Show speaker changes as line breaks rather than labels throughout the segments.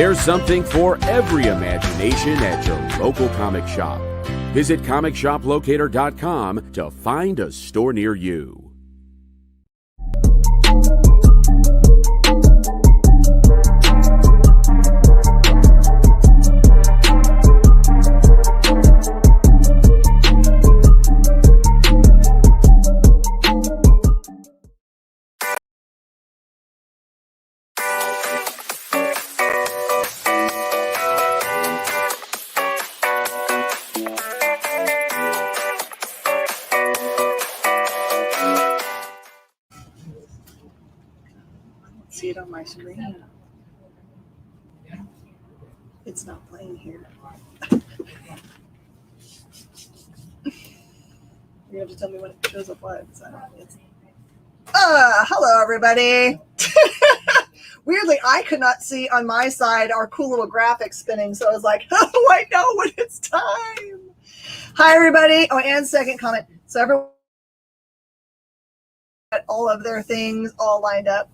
There's something for every imagination at your local comic shop. Visit comicshoplocator.com to find a store near you.
See it on my screen. It's not playing here. You have to tell me when it shows up live. Hello everybody. Weirdly, I could not see on my side our cool little graphics spinning, so I was like, how do I know when it's time? Hi everybody. Oh, and second comment. So everyone got all of their things all lined up.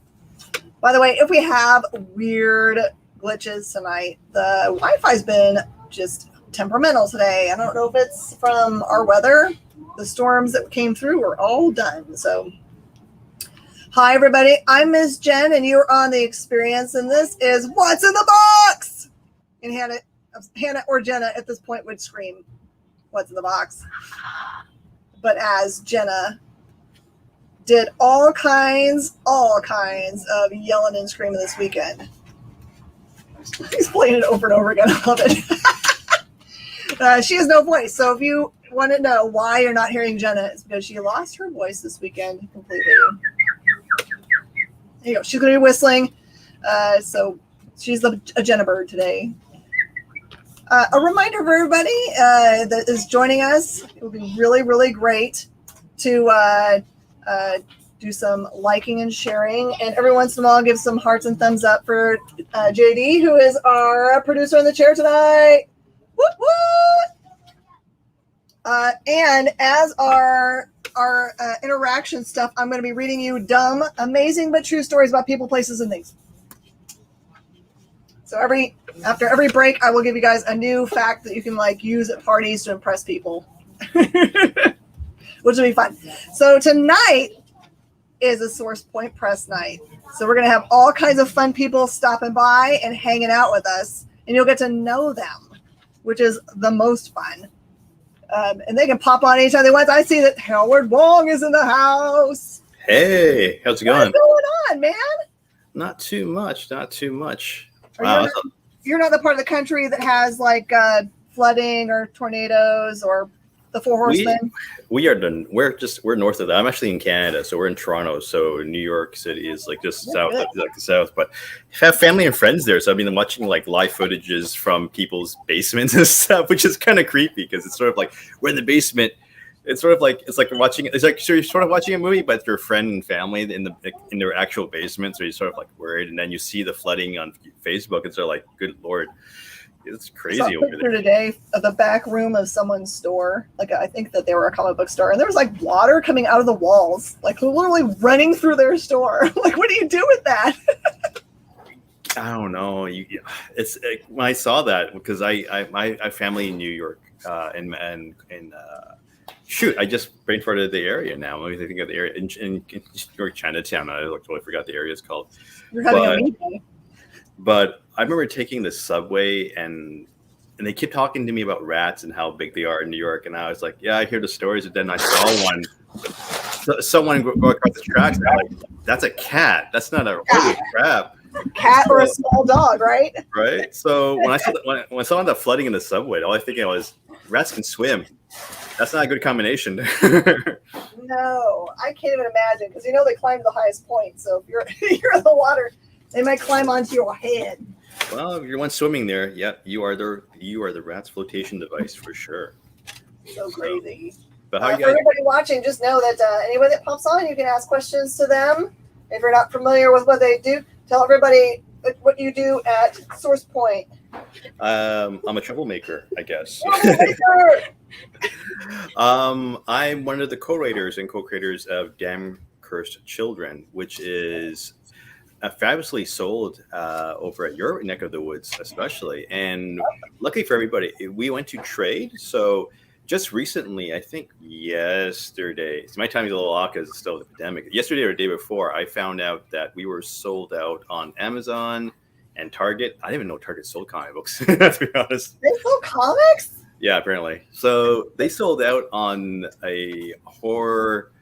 By the way, if we have weird glitches tonight, the Wi-Fi's been just temperamental today. I don't know if it's from our weather. The storms that came through are all done. So, hi everybody. I'm Ms. Jen, and you're on The Experience, and this is What's in the Box? And Hannah or Jenna at this point would scream, "What's in the box?" But as Jenna did all kinds of yelling and screaming this weekend. He's playing it over and over again. I love it. She has no voice. So if you want to know why you're not hearing Jenna, it's because she lost her voice this weekend completely. There you go. She's going to be whistling. So she's a Jenna bird today. A reminder for everybody that is joining us, it would be really, really great to do some liking and sharing, and every once in a while give some hearts and thumbs up for JD, who is our producer in the chair tonight. Woot woot! And as our interaction stuff, I'm going to be reading you dumb, amazing, but true stories about people, places, and things. So after every break, I will give you guys a new fact that you can use at parties to impress people, which will be fun. So tonight is a Source Point Press night. So we're going to have all kinds of fun people stopping by and hanging out with us, and you'll get to know them, which is the most fun. And they can pop on anytime they want. I see that Howard Wong is in the house.
Hey, how's it going?
What's going on, man?
Not too much.
Wow. You're not the part of the country that has flooding or tornadoes or the Four Horsemen?
We're north of that. I'm actually in Canada, so we're in Toronto. So New York City is just south, the south. But I have family and friends there, so I've been watching live footages from people's basements and stuff, which is kind of creepy because it's sort of like we're in the basement. It's sort of like so you're sort of watching a movie, but your friend and family in their actual basement. So you're sort of worried, and then you see the flooding on Facebook, and so good Lord. It's crazy over there.
Today of the back room of someone's store. I think that they were a comic book store, and there was water coming out of the walls, literally running through their store. What do you do with that?
I don't know. It's when I saw that, because I have family in New York, shoot, I just brain-farted the area now. Let me think of the area in New York, Chinatown. I totally forgot the area is called.
You're having a meeting.
But I remember taking the subway, and they kept talking to me about rats and how big they are in New York. And I was like, yeah, I hear the stories. And then I saw someone go across the tracks. And I'm like, that's a cat. That's not a holy crap.
Cat or a small dog, right?
Right. So when I saw the flooding in the subway, all I thinking was rats can swim. That's not a good combination.
No, I can't even imagine, because they climb to the highest point. So if you're in the water, they might climb onto your head.
Well, if you're one swimming there, yeah, you are the rat's flotation device for sure.
So crazy.
But how you guys?
For everybody watching, just know that anybody that pops on, you can ask questions to them. If you're not familiar with what they do, tell everybody what you do at Source Point.
I'm a troublemaker, I guess. I'm one of the co-writers and co-creators of Damn Cursed Children, which is fabulously sold over at your neck of the woods, especially. And luckily for everybody, we went to trade. So just recently, I think yesterday, so my time is a little off because it's still the pandemic. Yesterday or the day before, I found out that we were sold out on Amazon and Target. I didn't even know Target sold comic books, to be honest.
They sell comics?
Yeah, apparently. So they sold out on a horror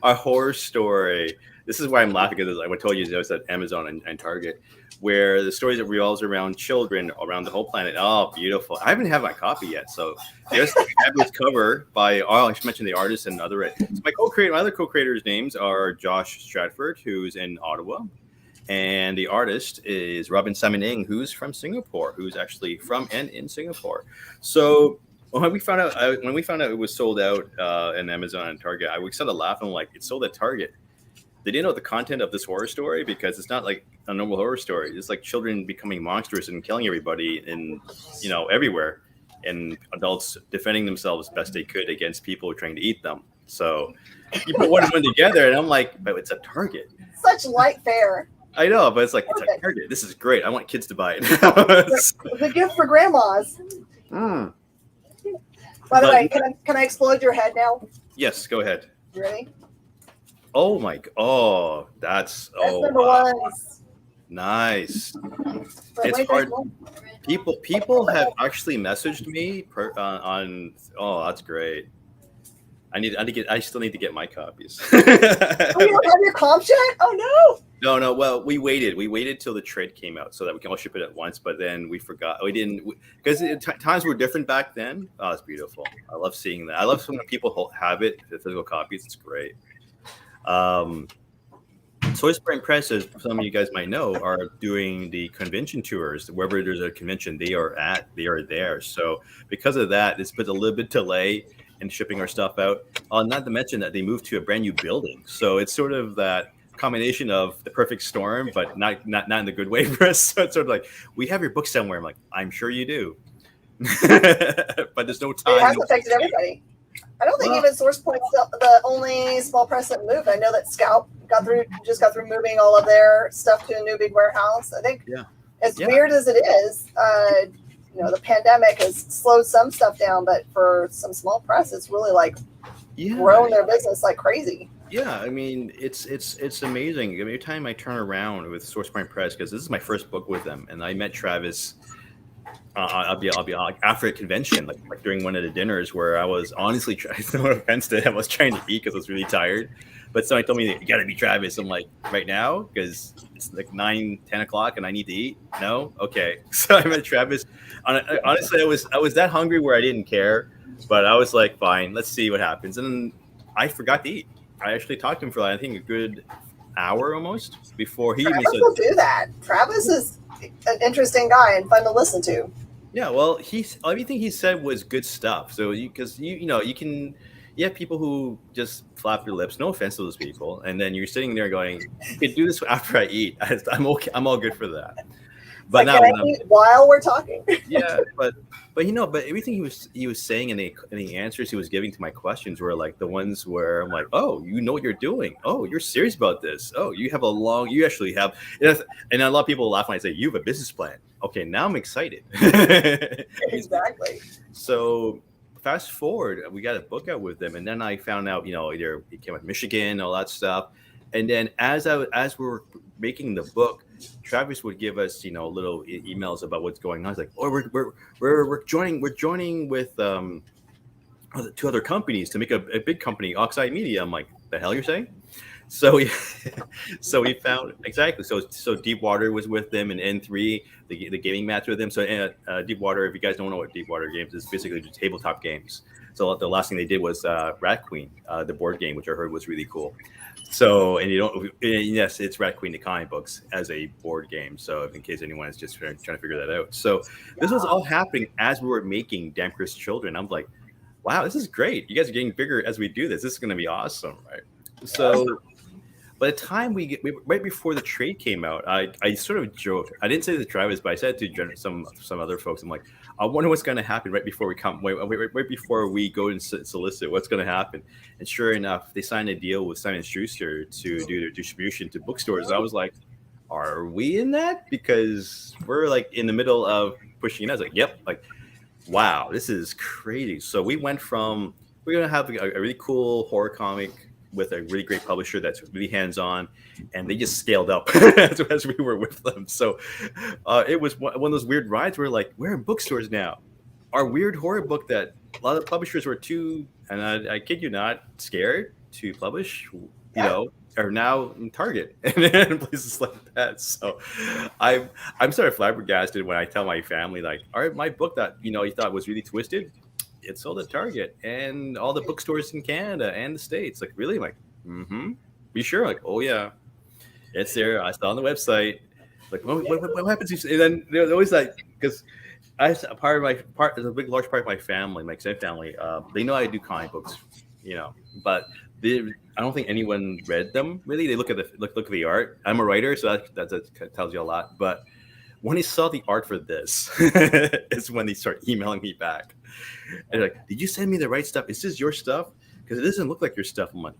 a horror story. This is why I'm laughing, because I told you I was at Amazon and Target, where the story that revolves around children around the whole planet. Oh, beautiful. I haven't had my copy yet. So there's a fabulous cover by, I should mention the artist and other. So my other co-creators' names are Josh Stratford, who's in Ottawa, and the artist is Robin Samaning, who's from Singapore, who's actually from and in Singapore. So when we found out it was sold out in Amazon and Target, we started laughing like, it's sold at Target. They didn't know the content of this horror story, because it's not like a normal horror story. It's like children becoming monsters and killing everybody everywhere, and adults defending themselves best they could against people trying to eat them. So you put one and one together, and I'm like, but it's a Target.
Such light fare.
I know, but it's like, it's a Target. This is great. I want kids to buy it.
The gift for grandmas.
Mm.
By the way, can I explode your head now?
Yes, go ahead.
You ready?
Oh my! Oh, that's
number one.
Nice. It's hard. People have actually messaged me on. Oh, that's great. I still need to get my copies.
Oh, you don't have your comps yet? Oh
no. No. Well, we waited till the trade came out so that we can all ship it at once. But then we forgot. We didn't, because times were different back then. Oh, it's beautiful. I love seeing that. I love when people have it, the physical copies. It's great. Soy Spring Press, as some of you guys might know, are doing the convention tours. Wherever there's a convention, they are there. So because of that, it's been a little bit delay in shipping our stuff out. Not to mention that they moved to a brand new building. So it's sort of that combination of the perfect storm, but not in the good way for us. So it's sort of like, we have your book somewhere. I'm like, I'm sure you do. But there's no time.
It has affected everybody. I don't think even Source Point's the only small press that moved. I know that Scout got through moving all of their stuff to a new big warehouse. I think as weird as it is, the pandemic has slowed some stuff down, but for some small press, it's really like grown their business like crazy.
Yeah, I mean, it's amazing. Every time I turn around with Source Point Press, because this is my first book with them, and I met Travis. I'll be after a convention, like during one of the dinners, where I was honestly no offense to him, I was trying to eat because I was really tired. But somebody told me, you got to be Travis. I'm like, right now, because it's like 9-10 o'clock and I need to eat. No, okay. So I met Travis. Honestly, I was that hungry where I didn't care, but I was like, fine, let's see what happens. And I forgot to eat. I actually talked to him for I think a good hour almost before he
Travis will do that. Travis is an interesting guy and fun to listen to.
Yeah, well, everything he said was good stuff. So you have people who just flap their lips. No offense to those people, and then you're sitting there going, "You could do this after I eat. I'm okay. I'm all good for that." But
like, can I eat while we're talking?
Yeah, but everything he was saying and the answers he was giving to my questions were like the ones where I'm like, oh, you know what you're doing. Oh, you're serious about this. Oh, you actually have. And a lot of people laugh when I say you have a business plan. Okay, now I'm excited.
Exactly.
So fast forward, we got a book out with them, and then I found out, either he came with Michigan, all that stuff. And then as we were making the book, Travis would give us, little emails about what's going on. It's like, oh, we're joining with 2 other companies to make a big company, Oxide Media. I'm like, the hell you're saying? So we found exactly. So Deepwater was with them, and N3, the gaming match with them. So Deepwater, if you guys don't know what Deepwater games is, basically just tabletop games. So the last thing they did was Rat Queen, the board game, which I heard was really cool. So, yes, it's Rat Queen, the comic books, as a board game. So in case anyone is just trying to figure that out. So this was all happening as we were making Damn Chris Children. I'm like, wow, this is great. You guys are getting bigger as we do this. This is going to be awesome, right? So by the time right before the trade came out, I sort of joked. I didn't say to the drivers, but I said to some other folks, I'm like, I wonder what's going to happen right before we come, right before we go and solicit. What's going to happen? And sure enough, they signed a deal with Simon Schuster to do their distribution to bookstores. And I was like, are we in that? Because we're like in the middle of pushing it. I was like, yep, like, wow, this is crazy. So we went from we're gonna have a really cool horror comic with a really great publisher that's really hands-on, and they just scaled up as we were with them. So it was one of those weird rides where like we're in bookstores now. Our weird horror book that a lot of publishers were too, and I kid you not, scared to publish, are now in Target and places like that. So I'm sort of flabbergasted when I tell my family like, all right, my book that you thought was really twisted, it's sold at Target and all the bookstores in Canada and the States. Like, really? I'm like, be sure? Like, oh yeah, it's there. I saw on the website. Like, what happens? And then they're always like, because there's a large part of my family, my extended family. They know I do comic books, but I don't think anyone read them really. They look at the art. I'm a writer, so that tells you a lot. But when they saw the art for this, is when they start emailing me back. And they're like, did you send me the right stuff? Is this your stuff? Because it doesn't look like your stuff. I'm like,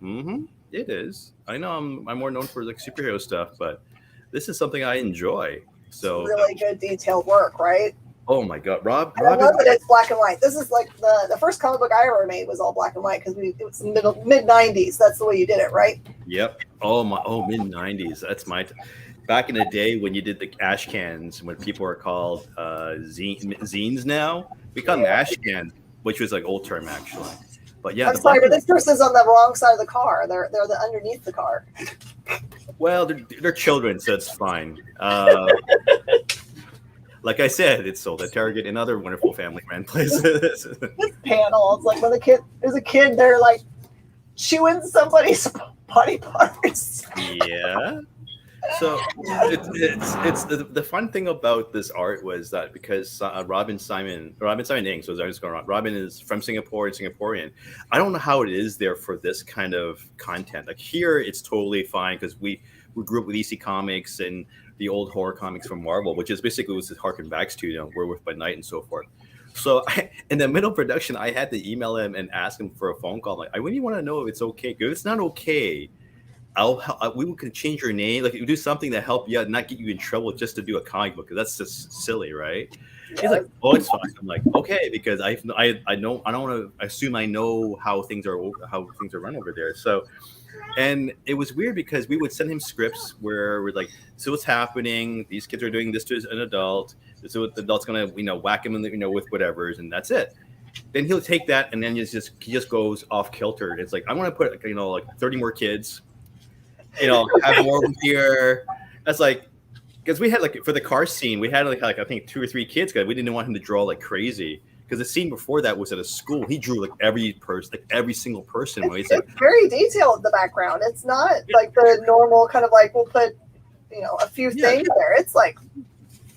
it is. I know I'm more known for like superhero stuff, but this is something I enjoy. So
really good detailed work, right?
Oh my God, Rob!
I love that it's black and white. This is like the first comic book I ever made was all black and white because it was mid '90s. That's the way you did it, right?
Yep. Mid '90s. That's my. Back in the day when you did the ash cans, when people are called zines now, we call them ash cans, which was like old term actually. But yeah,
I'm sorry, but this person's on the wrong side of the car. They're underneath the car.
Well, they're children, so it's fine. Like I said, it's sold at Target and other wonderful family-friendly places.
This panel, it's like when there's a kid, they're like chewing somebody's body parts.
Yeah. So it's the fun thing about this art was that because Robin Simon Ing, so I was going on. Robin is from Singapore and Singaporean. I don't know how it is there for this kind of content. Like here, it's totally fine because we grew up with EC Comics and the old horror comics from Marvel, which is basically was harken back to Werewolf by Night and so forth. So in the middle of production, I had to email him and ask him for a phone call. Like, I really want to know if it's okay. If it's not okay, we could change your name, like do something to help you out, not get you in trouble just to do a comic book. That's just silly, right? Yeah. He's like, oh, it's fine. I'm like, okay, because I don't want to assume I know how things are run over there. So, and it was weird because we would send him scripts where we're like, so what's happening? These kids are doing this to an adult. So the adult's gonna whack him in with whatever's, and that's it. Then he'll take that and then he just goes off kilter. It's like I want to put like 30 more kids. Have more here. That's like, because we had like for the car scene, we had like I think 2 or 3 kids because we didn't want him to draw like crazy. Because the scene before that was at a school. He drew like every single person.
It's like very detailed in the background. It's not like the normal kind of like we'll put a few things there. It's like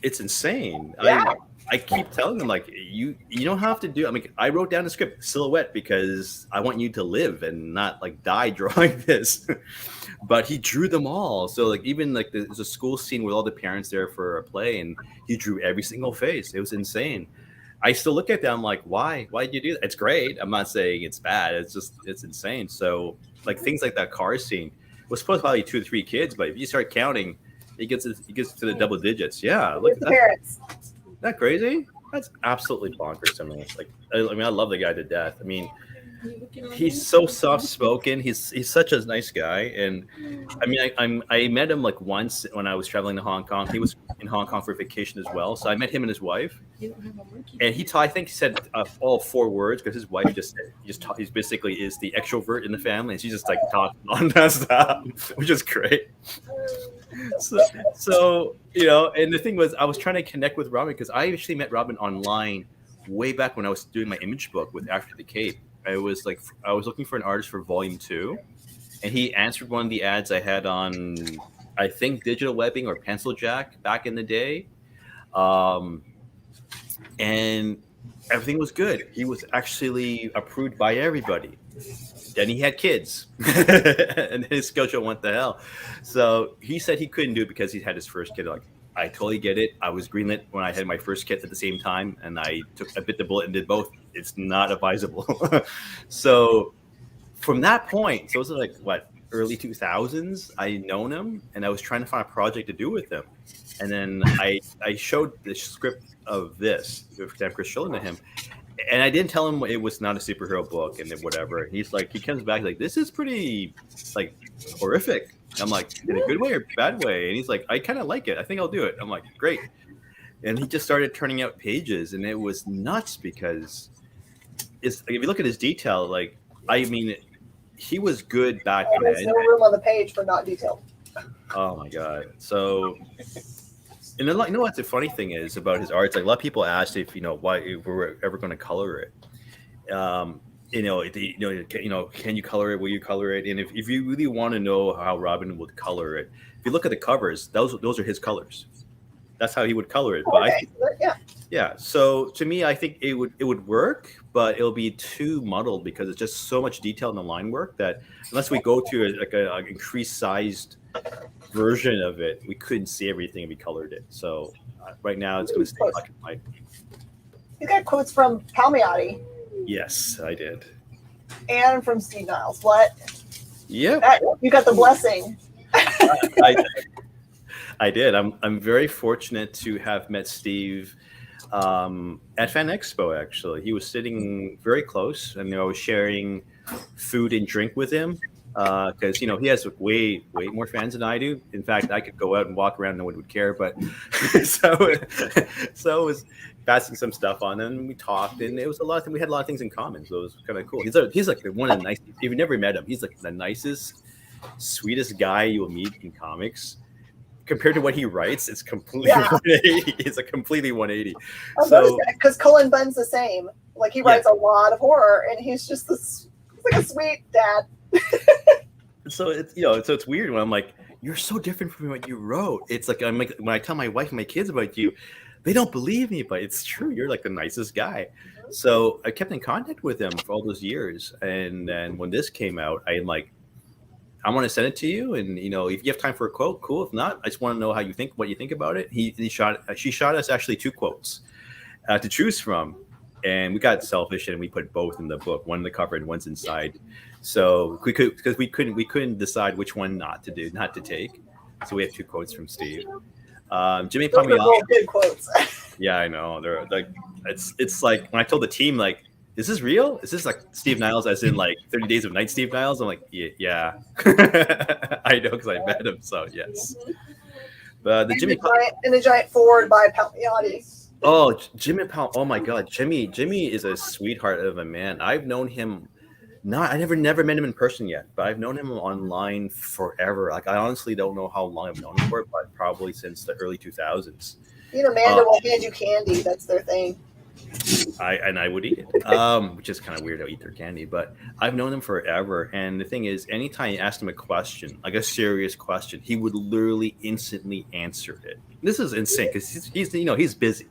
it's insane.
Yeah.
I keep telling them like you don't have to do. I mean, I wrote down the script silhouette because I want you to live and not like die drawing this. But he drew them all. So like even like there's a school scene with all the parents there for a play, and he drew every single face. It was insane. I still look at them like, why did you do that? It's great. I'm not saying it's bad. It's insane. So like things like that car scene was supposed to probably 2 or 3 kids, but if you start counting, it gets to the double digits. Yeah, look at
the parents.
Isn't that crazy? That's absolutely bonkers to me. Like, I love the guy to death. I mean, he's so soft spoken. He's such a nice guy, and I mean, I met him like once when I was traveling to Hong Kong. He was in Hong Kong for vacation as well, so I met him and his wife. And I think he said all 4 words because his wife he's basically is the extrovert in the family, and she's just like talking nonstop, which is great. So and the thing was, I was trying to connect with Robin because I actually met Robin online way back when I was doing my image book with After the Cape. I was looking for an artist for volume 2, and he answered one of the ads I had on, I think, Digital Webbing or Pencil Jack back in the day. And everything was good. He was actually approved by everybody. then he had kids, and his schedule went to hell. So he said he couldn't do it because he had his first kid. Like, I totally get it. I was greenlit when I had my first kid at the same time, and I bit the bullet and did both. It's not advisable. So from that point, so it was like what, early 2000s, I known him, and I was trying to find a project to do with him. And then I showed the script of this, Sam Chris Schilling, to him. And I didn't tell him it was not a superhero book and then whatever. He's like, he comes back like, this is pretty like horrific. I'm like, in a good way or bad way? And he's like, I kind of like it. I think I'll do it. I'm like, great. And he just started turning out pages, and it was nuts because it's like, if you look at his detail, like, I mean, he was good back then.
There's no room on the page for not detailed.
Oh my god! So, and then, like, you know what the funny thing is about his art? Like, a lot of people asked if why if we were ever going to color it. Can you color it? Will you color it? And if you really want to know how Robin would color it, if you look at the covers, those are his colors. That's how he would color it. But
Okay.
yeah. So to me, I think it would work, but it'll be too muddled because it's just so much detail in the line work that unless we go to an increased sized version of it, we couldn't see everything if we colored it. So right now, it's going to stay black and white.
You got quotes from Palmiotti
Yes, I did.
and from Steve Niles. What?
Yeah,
You got the blessing.
I did. I'm very fortunate to have met Steve at Fan Expo. Actually, he was sitting very close, and I was sharing food and drink with him because he has way more fans than I do. In fact, I could go out and walk around, no one would care. But so it was passing some stuff on, and we talked, and it was we had a lot of things in common. So it was kind of cool. He's like one of the nicest. If you've never met him, he's like the nicest, sweetest guy you will meet in comics. Compared to what he writes, it's completely 180. It's a completely 180. So
because Cullen Bunn's the same. Like, he writes a lot of horror, and he's just he's like a sweet dad.
So it's so it's weird when I'm like, you're so different from what you wrote. It's like I'm like when I tell my wife and my kids about you, they don't believe me, but it's true. You're like the nicest guy. So I kept in contact with him for all those years, and then when this came out, I'm like, I want to send it to you, and if you have time for a quote, cool. If not, I just want to know what you think about it. She shot us actually 2 quotes to choose from, and we got selfish and we put both in the book, one in the cover and one's inside. So we couldn't decide which one not to take. So we have 2 quotes from Steve. Jimmy Palmiotti.
Good quotes.
Yeah, I know. They're like it's like when I told the team, like, is this real? Is this like Steve Niles, as in like 30 Days of Night Steve Niles? I'm like, yeah. I know because I met him, so yes. But
the giant forward by Palmiotti.
Oh, oh my God, Jimmy is a sweetheart of a man. I've known him. I never met him in person yet, but I've known him online forever. Like, I honestly don't know how long I've known him for, but probably since the early 2000s.
Amanda will hand you candy. That's their thing.
I would eat it, which is kind of weird to eat their candy, but I've known him forever. And the thing is, anytime you asked him a question, like a serious question, he would literally instantly answer it. This is insane because he's busy,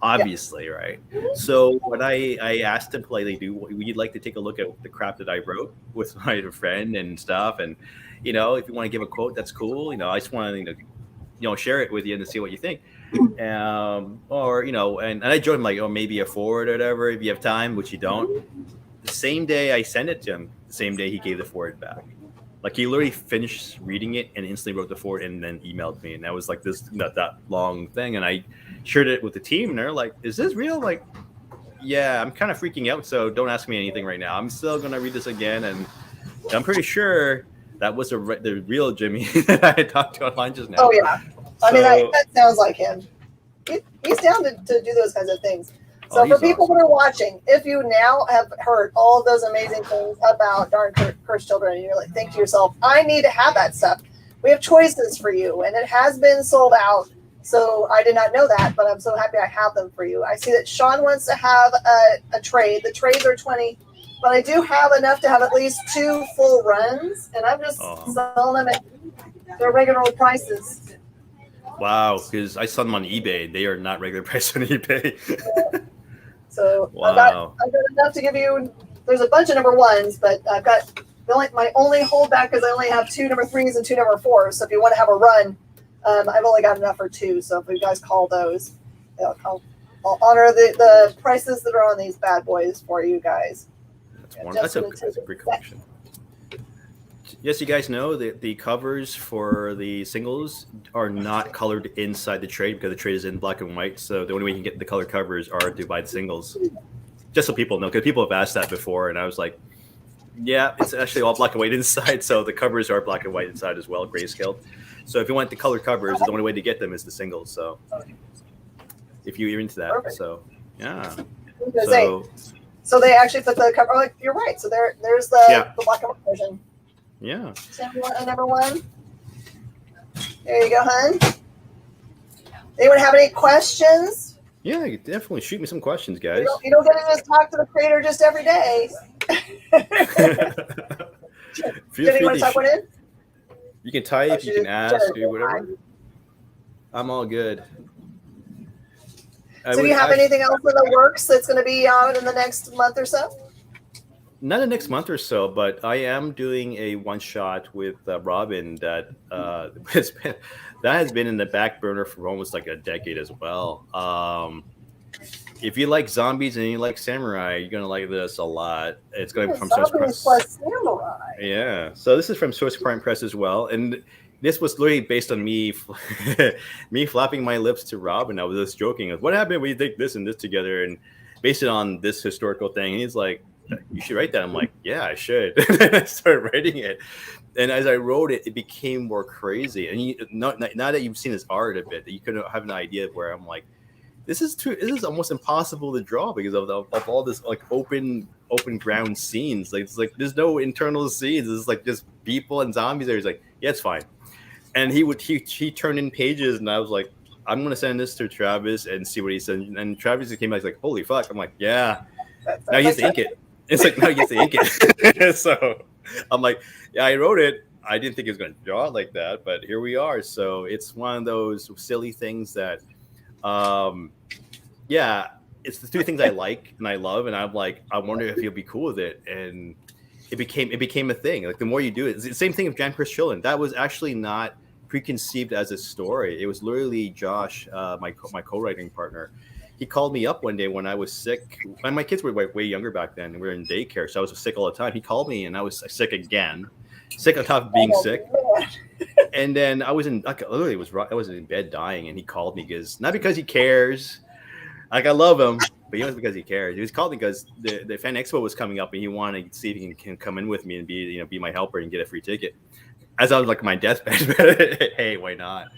obviously, right? So when I asked him politely, would you like to take a look at the crap that I wrote with my friend and stuff? And if you want to give a quote, that's cool. I just want to share it with you and to see what you think. And I joined him like, maybe a forward or whatever if you have time, which you don't. The same day I sent it to him, the same day he gave the forward back. Like, he literally finished reading it and instantly wrote the forward and then emailed me, and that was like that long thing. And I shared it with the team, and they're like, "Is this real?" Like, yeah, I'm kind of freaking out, so don't ask me anything right now. I'm still gonna read this again, and I'm pretty sure that was the real Jimmy that I had talked to online just now.
Oh yeah. I mean, that sounds like him. He's down to do those kinds of things. So for people who are watching, if you now have heard all of those amazing things about Darn Cursed Children, and you're like, think to yourself, I need to have that stuff. We have choices for you, and it has been sold out. So I did not know that, but I'm so happy I have them for you. I see that Sean wants to have a trade. The trades are $20, but I do have enough to have at least 2 full runs, and I'm just selling them at their regular prices.
Wow, because I saw them on eBay. They are not regular price on eBay.
So
wow.
I've got enough to give you. There's a bunch of number 1s, but I've got My only holdback is I only have 2 number 3s and 2 number 4s. So if you want to have a run, I've only got enough for 2. So if you guys call those, I'll honor the prices that are on these bad boys for you guys.
That's a great collection. Yes, you guys know that the covers for the singles are not colored inside the trade because the trade is in black and white. So the only way you can get the color covers are to buy the singles. Just so people know, because people have asked that before, and I was like, yeah, it's actually all black and white inside. So the covers are black and white inside as well, grayscale. So if you want the color covers, the only way to get them is the singles. So if you're into that,
Perfect.
so yeah.
So they actually put the cover. Like you're right. So there's the black and white version.
Yeah.
Number 1. There you go, hun. Anyone have any questions?
Yeah, you definitely shoot me some questions, guys.
You don't get to just talk to the creator just every day.
Feel
Did anyone type one in?
You can type, you can ask, do whatever. I'm all good.
So do you have anything else in the works that's going to be out in the next month or so?
Not the next month or so, but I am doing a one-shot with Robin that has been in the back burner for almost like a decade as well. If you like zombies and you like samurai, you're gonna like this a lot. It's going from Source Press.
Plus samurai.
Yeah, so this is from Source Press as well, and this was literally based on me flapping my lips to Robin. I was just joking. What happened when you take this and this together and base it on this historical thing? And he's like, you should write that. I'm like, yeah, I should. And I started writing it. And as I wrote it, it became more crazy. And now that you've seen his art a bit, that you could have an idea of where I'm like, this is almost impossible to draw because of all this like open ground scenes. Like it's like there's no internal scenes. It's like just people and zombies there. He's like, yeah, it's fine. And he turned in pages, and I was like, I'm gonna send this to Travis and see what he said. And Travis came back, he's like, holy fuck. I'm like, yeah. Now he has to ink it. It's like, now he gets to ink it. So I'm like, yeah, I wrote it. I didn't think he was going to draw it like that, but here we are. So it's one of those silly things that, it's the 2 things I like and I love. And I'm like, I wonder if he'll be cool with it. And it became a thing. Like the more you do it, it's the same thing with Jan Chris Chillen. That was actually not preconceived as a story. It was literally Josh, my co-writing partner. He called me up one day when I was sick. And my kids were way younger back then. And we were in daycare, so I was sick all the time. He called me, and I was sick again, sick on top of being sick. And then I was in bed dying, and he called me not because he cares, like I love him, but it was because he cares. He was called because the Fan Expo was coming up, and he wanted to see if he can come in with me and be my helper and get a free ticket. As I was like my deathbed, hey, why not?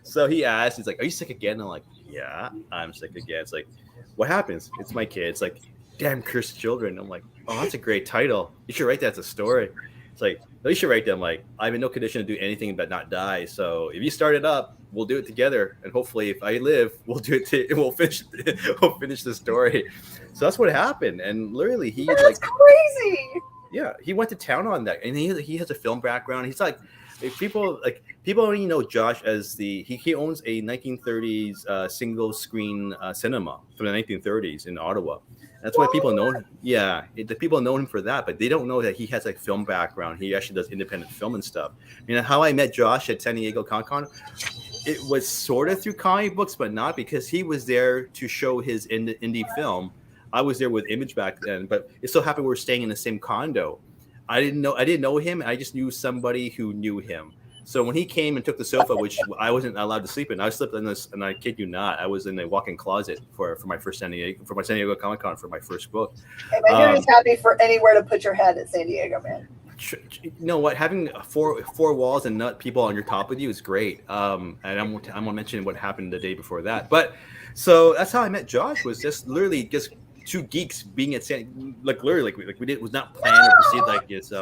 So he asked, he's like, are you sick again? I'm like, yeah, I'm sick again. It's like, what happens? It's my kid. It's like, damn cursed children. I'm like, oh, that's a great title. You should write that as a story. It's like, no, you should write that. I'm like, I'm in no condition to do anything but not die. So if you start it up, we'll do it together. And hopefully if I live, we'll do it. We'll finish the story. So that's what happened. And literally
that's crazy.
Yeah, he went to town on that. And he has a film background. He's like, people only know Josh as he owns a 1930s single screen cinema from the 1930s in Ottawa. That's why people know him. Yeah, the people know him for that, but they don't know that he has a film background. He actually does independent film and stuff. How I met Josh at San Diego Comic-Con, it was sort of through comic books, but not, because he was there to show his indie film. I was there with Image back then, but it so happened we were staying in the same condo. I didn't know him. I just knew somebody who knew him. So when he came and took the sofa, which I wasn't allowed to sleep in, I slept in this, and I kid you not, I was in a walk-in closet for my San Diego Comic-Con for my first book.
Hey man, you're just happy for anywhere to put your head at San Diego, man.
You know what? Having four walls and not people on your top with you is great. And I'm gonna mention what happened the day before that. But so that's how I met Josh. Was just literally just two geeks being at it was not planned or perceived like this.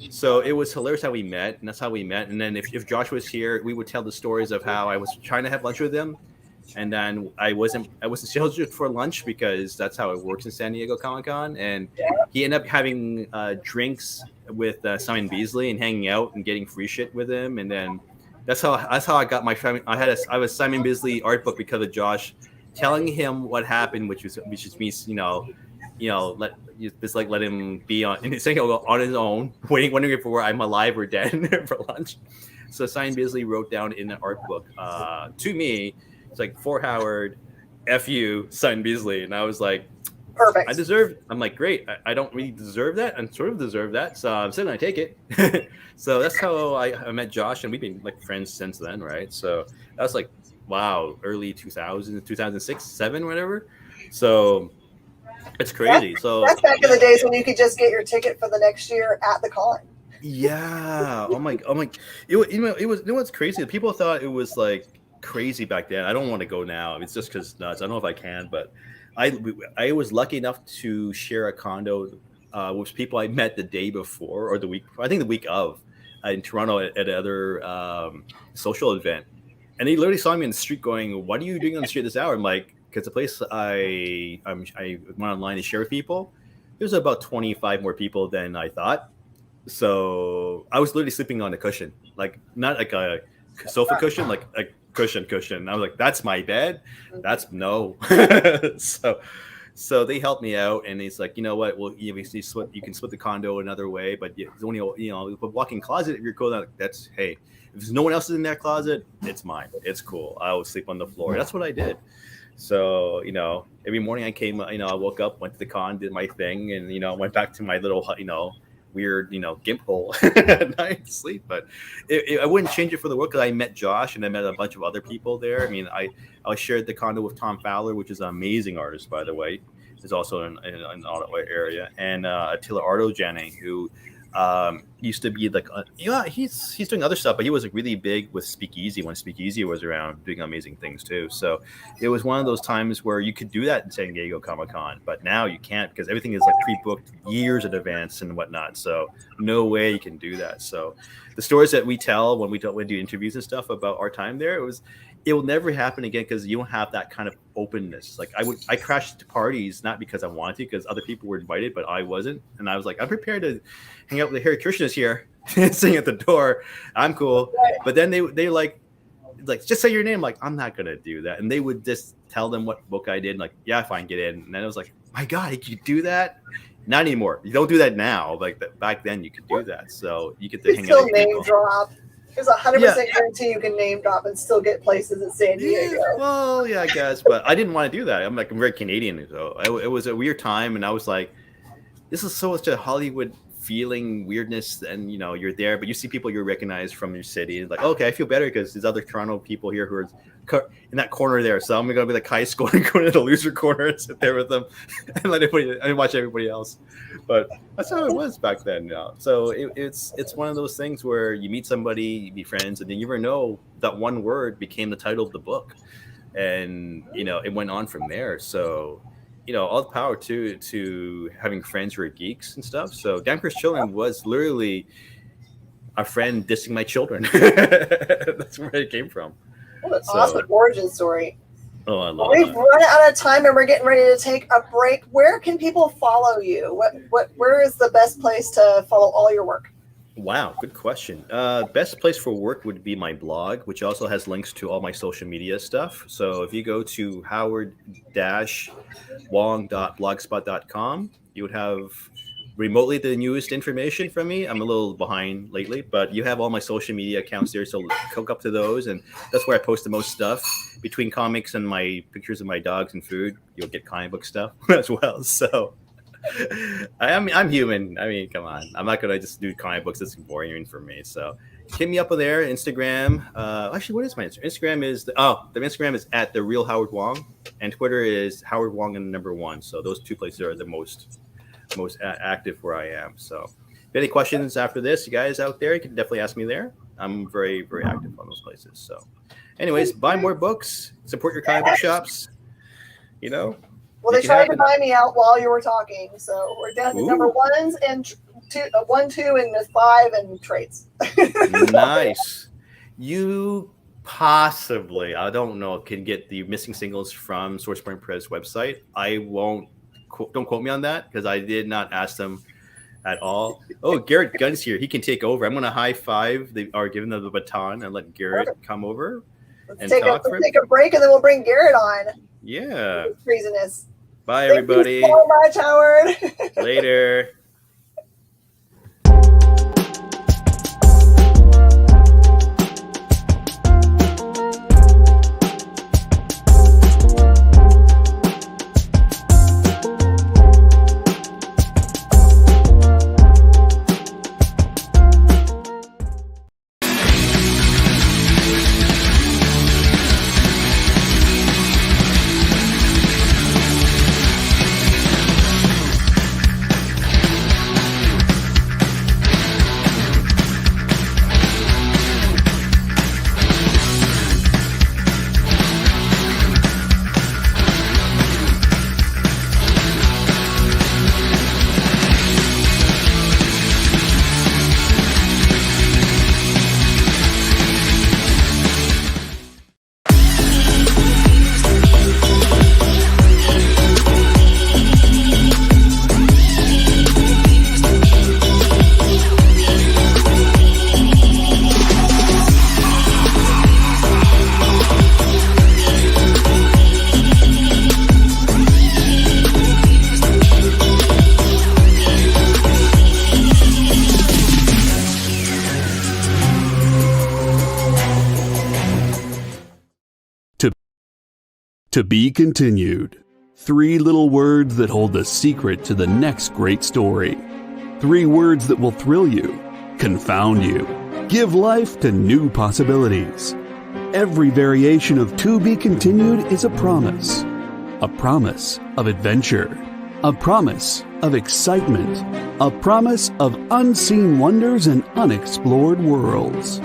So it was hilarious how we met, and that's how we met. And then if Josh was here, we would tell the stories of how I was trying to have lunch with him, and then I wasn't scheduled for lunch because that's how it works in San Diego Comic-Con. And he ended up having drinks with Simon Beasley and hanging out and getting free shit with him. And then that's how I got my. I was Simon Beasley art book because of Josh telling him what happened, which just means let him be on, and he's saying he'll go on his own, wondering if I'm alive or dead for lunch. So Simon Bisley wrote down in an art book to me, it's like, for Howard, F you, Simon Bisley, and I was like,
Perfect.
I'm like, great. I don't really deserve that. I sort of deserve that. So I'm saying I take it. So that's how I met Josh, and we've been like friends since then, right? So that's like, wow, early 2000s, 2006, 7, whatever. So it's crazy.
That's back in the days when you could just get your ticket for the next year at the con.
Yeah. Oh my. It was. What's crazy? People thought it was like crazy back then. I don't want to go now. It's just because nuts. I don't know if I can, but I was lucky enough to share a condo with people I met the day before or the week. I think the week of in Toronto at another social event, and they literally saw me in the street going, "What are you doing on the street this hour?" I'm like, "Because the place I went online to share with people, there's about 25 more people than I thought." So I was literally sleeping on a cushion, like not like a sofa cushion, like a cushion. I was like, "That's my bed." That's no. So they helped me out, and he's like, "You know what? Well, you can split the condo another way, but it's only a walk-in closet. If you're cool, that's hey. If there's no one else in that closet, it's mine. It's cool. I will sleep on the floor." That's what I did. So every morning I came, I woke up, went to the con, did my thing, and went back to my little weird gimp hole at night to sleep. But I wouldn't change it for the world, because I met Josh and I met a bunch of other people there. I mean, I shared the condo with Tom Fowler, which is an amazing artist, by the way. He's also in the Ottawa area, and Attila Artojani, who used to be like he's doing other stuff, but he was like really big with Speakeasy when Speakeasy was around, doing amazing things too. So it was one of those times where you could do that in San Diego Comic-Con, but now you can't, because everything is like pre-booked years in advance and whatnot. So no way you can do that. So the stories that we tell when we do interviews and stuff about our time there, it will never happen again, because you don't have that kind of openness. Like I crashed to parties not because I wanted to, because other people were invited, but I wasn't. And I was like, I'm prepared to hang out with the Hare Krishnas here, sitting at the door. I'm cool. But then they like just say your name. Like, I'm not gonna do that. And they would just tell them what book I did. Like, yeah, fine, get in. And then I was like, my God, you could do that? Not anymore. You don't do that now. Like back then, you could do that. So you get to hang out with people.
Drop. There's 100% guarantee you can name drop and still get places in San Diego.
Yeah, well, yeah, I guess, but I didn't want to do that. I'm very Canadian, so it was a weird time, and I was like, this is so much a Hollywood feeling weirdness, and you're there, but you see people you recognize from your city, and like, okay, I feel better because there's other Toronto people here who are in that corner there, so I'm gonna be like high school and go to the loser corner and sit there with them and watch everybody else. But that's how it was back then. So it's one of those things where you meet somebody, you be friends, and then you never know that one word became the title of the book, and it went on from there. So all the power to having friends who are geeks and stuff. So Damn Cursed Children was literally a friend dissing my children. That's where it came from.
What an awesome origin story.
Oh, I love
We've run out of time and we're getting ready to take a break. Where can people follow you? Where is the best place to follow all your work?
Wow, good question. Best place for work would be my blog, which also has links to all my social media stuff. So if you go to howard-wong.blogspot.com, you would have remotely the newest information from me. I'm a little behind lately, but you have all my social media accounts there, so hook up to those, and that's where I post the most stuff. Between comics and my pictures of my dogs and food, you'll get comic book stuff as well. So I'm human. I mean, come on. I'm not gonna just do comic books. That's boring for me. So hit me up on there. Instagram. Actually, what is my Instagram? Instagram is the Instagram is at the real Howard Wong, and Twitter is Howard Wong and number 1. So those two places are the most active where I am. So if any questions after this, you guys out there, you can definitely ask me there. I'm very, very active on those places. So anyways, buy more books, support your comic book shops,
Well, they tried to buy me out while you were talking, so we're down to number 1s and 1, 2, and 5 and trades.
Nice. You possibly, I don't know, can get the missing singles from SourcePoint Press website. Don't quote me on that, because I did not ask them at all. Oh, Garrett Gunn's here. He can take over. I'm going to high five. They are giving them the baton and let Garrett come over.
Let's take a break, and then we'll bring Garrett on.
Yeah.
Craziness.
Bye, everybody.
Thank you so much, Howard.
Later.
To be continued. 3 little words that hold the secret to the next great story. 3 words that will thrill you, confound you, give life to new possibilities. Every variation of To Be Continued is a promise of adventure, a promise of excitement, a promise of unseen wonders and unexplored worlds.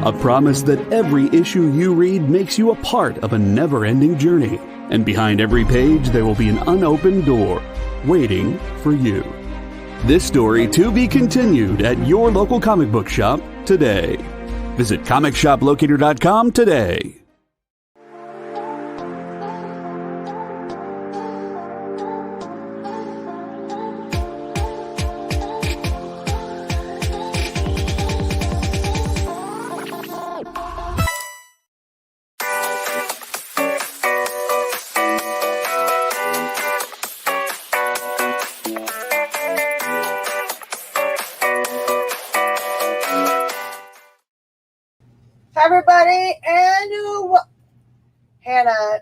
A promise that every issue you read makes you a part of a never-ending journey. And behind every page, there will be an unopened door waiting for you. This story to be continued at your local comic book shop today. Visit comicshoplocator.com today.
Everybody, and Hannah,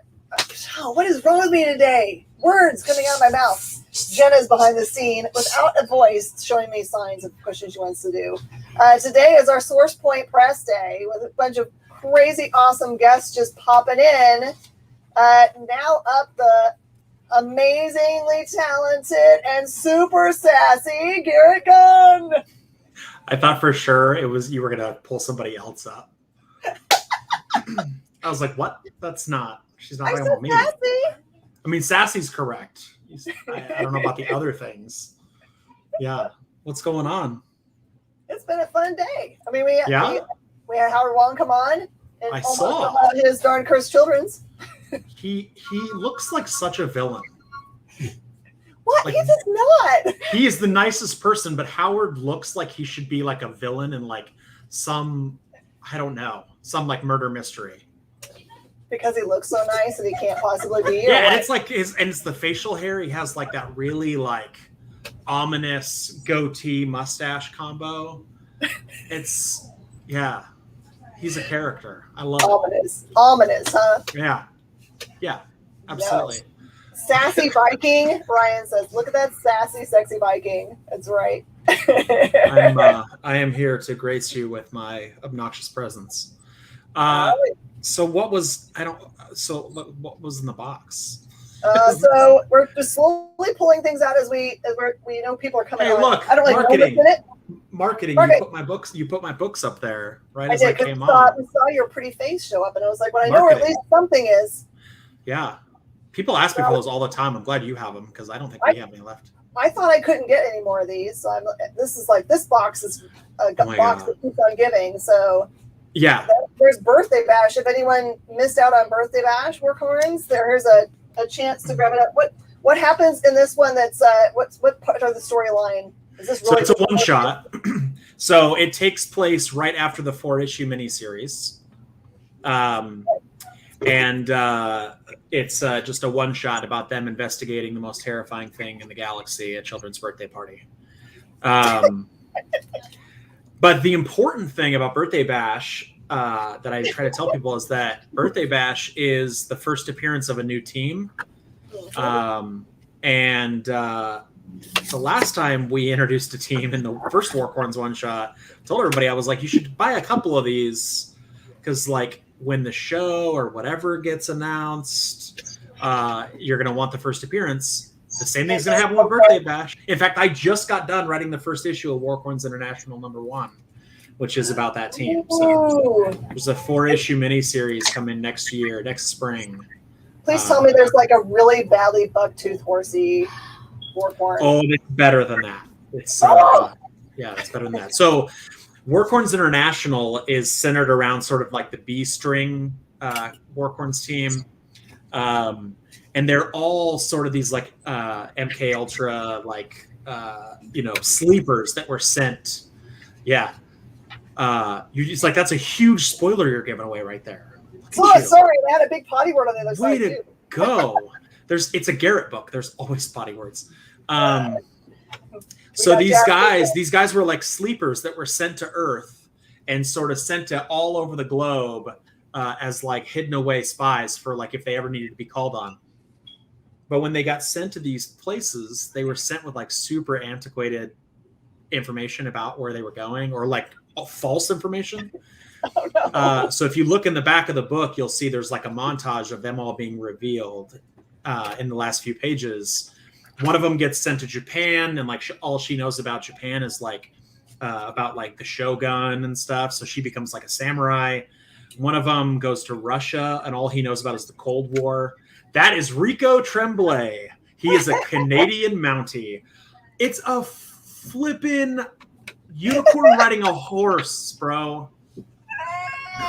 what is wrong with me today? Words coming out of my mouth. Jenna's behind the scene without a voice, showing me signs of questions she wants to do. Today is our Source Point Press Day with a bunch of crazy, awesome guests just popping in. Now up the amazingly talented and super sassy Garrett Gunn.
I thought for sure you were gonna pull somebody else up. I was like, what? That's not. She's not talking about me. Sassy. I mean, sassy's correct. I don't know about the other things. Yeah. What's going on?
It's been a fun day. I mean, we had Howard Wong come on and
I saw
about his darn cursed children's.
He looks like such a villain.
What?
Like,
he does not.
He is the nicest person, but Howard looks like he should be like a villain in like some, I don't know, some like murder mystery.
Because he looks so nice and he can't possibly be.
Yeah, and it's like it's the facial hair. He has like that really like ominous goatee mustache combo. It's he's a character. I love it.
Ominous, huh?
Yeah, absolutely.
No. Sassy Viking. Ryan says, "Look at that sassy, sexy Viking." That's right.
I am here to grace you with my obnoxious presence. So what was what was in the box?
So we're just slowly pulling things out as we know people are coming.
Hey,
on.
look!
I don't really
marketing.
know what's in it.
Marketing. You put my books up there right as I came on.
I saw your pretty face show up, and I was like, "Well, I know where at least something is."
Yeah, people ask me for those all the time. I'm glad you have them because I don't think we have any left.
I thought I couldn't get any more of these, so this box is a box that keeps on giving. So
yeah,
there's Birthday Bash. If anyone missed out on Birthday Bash Workhorns, there's a chance to grab it up. What happens in this one? That's what part of the storyline is this? Really
so it's a one shot. So it takes place right after the 4-issue miniseries. And it's just a one-shot about them investigating the most terrifying thing in the galaxy, a children's birthday party. But the important thing about Birthday Bash that I try to tell people is that Birthday Bash is the first appearance of a new team. And the last time we introduced a team in the first Warcorns one-shot, I told everybody, I was like, you should buy a couple of these because, like, when the show or whatever gets announced, you're going to want the first appearance. The same thing's going to happen with Birthday Bash. In fact, I just got done writing the first issue of Warcorns International #1, which is about that team. So there's a 4-issue miniseries coming next spring.
Please tell me there's like a really badly bucktooth horsey Warcorn.
Oh, it's better than that. It's it's better than that. So Warcorns International is centered around sort of like the B-string Warcorns team. And they're all sort of these like MK Ultra, like, sleepers that were sent. Yeah. It's like, that's a huge spoiler you're giving away right there.
Oh, sorry. They had a big potty word on the other side,
Way to go. It's a Garrett book. There's always potty words. So these guys were like sleepers that were sent to Earth and sort of sent to all over the globe as like hidden away spies for like if they ever needed to be called on. But when they got sent to these places, they were sent with like super antiquated information about where they were going, or like false information. Oh, no. So if you look in the back of the book, you'll see there's like a montage of them all being revealed in the last few pages. One of them gets sent to Japan, and like all she knows about Japan is like about like the Shogun and stuff. So she becomes like a samurai. One of them goes to Russia, and all he knows about is the Cold War. That is Rico Tremblay. He is a Canadian Mountie. It's a flippin' unicorn riding a horse, bro.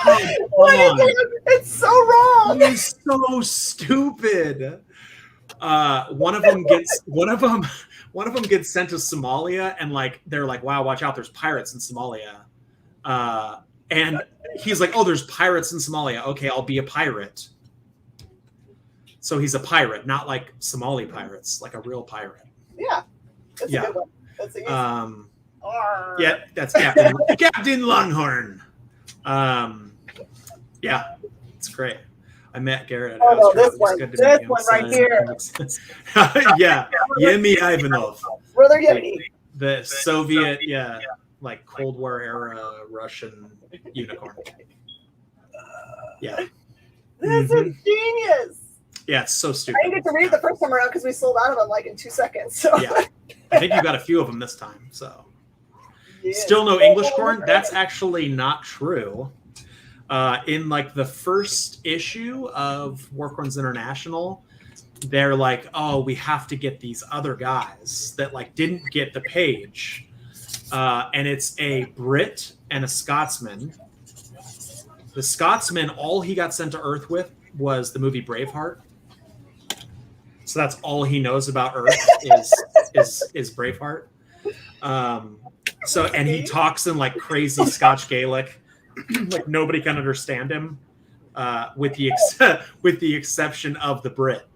It's so wrong.
It's so stupid. One of them gets sent to Somalia, and like they're like, wow, watch out, there's pirates in Somalia. And he's like, oh, there's pirates in Somalia. Okay, I'll be a pirate. So he's a pirate, not like Somali pirates, like a real pirate.
Yeah. That's a good one. That's a
yeah, that's Captain Longhorn. Yeah, it's great. I met Garrett.
Oh no, this one right here.
Yeah, Yemi Ivanov.
Brother Yemi.
The Soviet, like Cold War era Russian unicorn. Yeah.
This is genius.
Yeah, it's so stupid.
I didn't get to read it the first time around because we sold out of them like in 2 seconds. So.
Yeah, I think you got a few of them this time. So, Still no English corn? That's actually not true. In like the first issue of Warcorns International, they're like, oh, we have to get these other guys that like didn't get the page, and it's a Brit and a Scotsman. The Scotsman, all he got sent to Earth with was the movie Braveheart. So that's all he knows about Earth is Braveheart. And he talks in like crazy Scotch Gaelic, like nobody can understand him, with the exception of the Brit.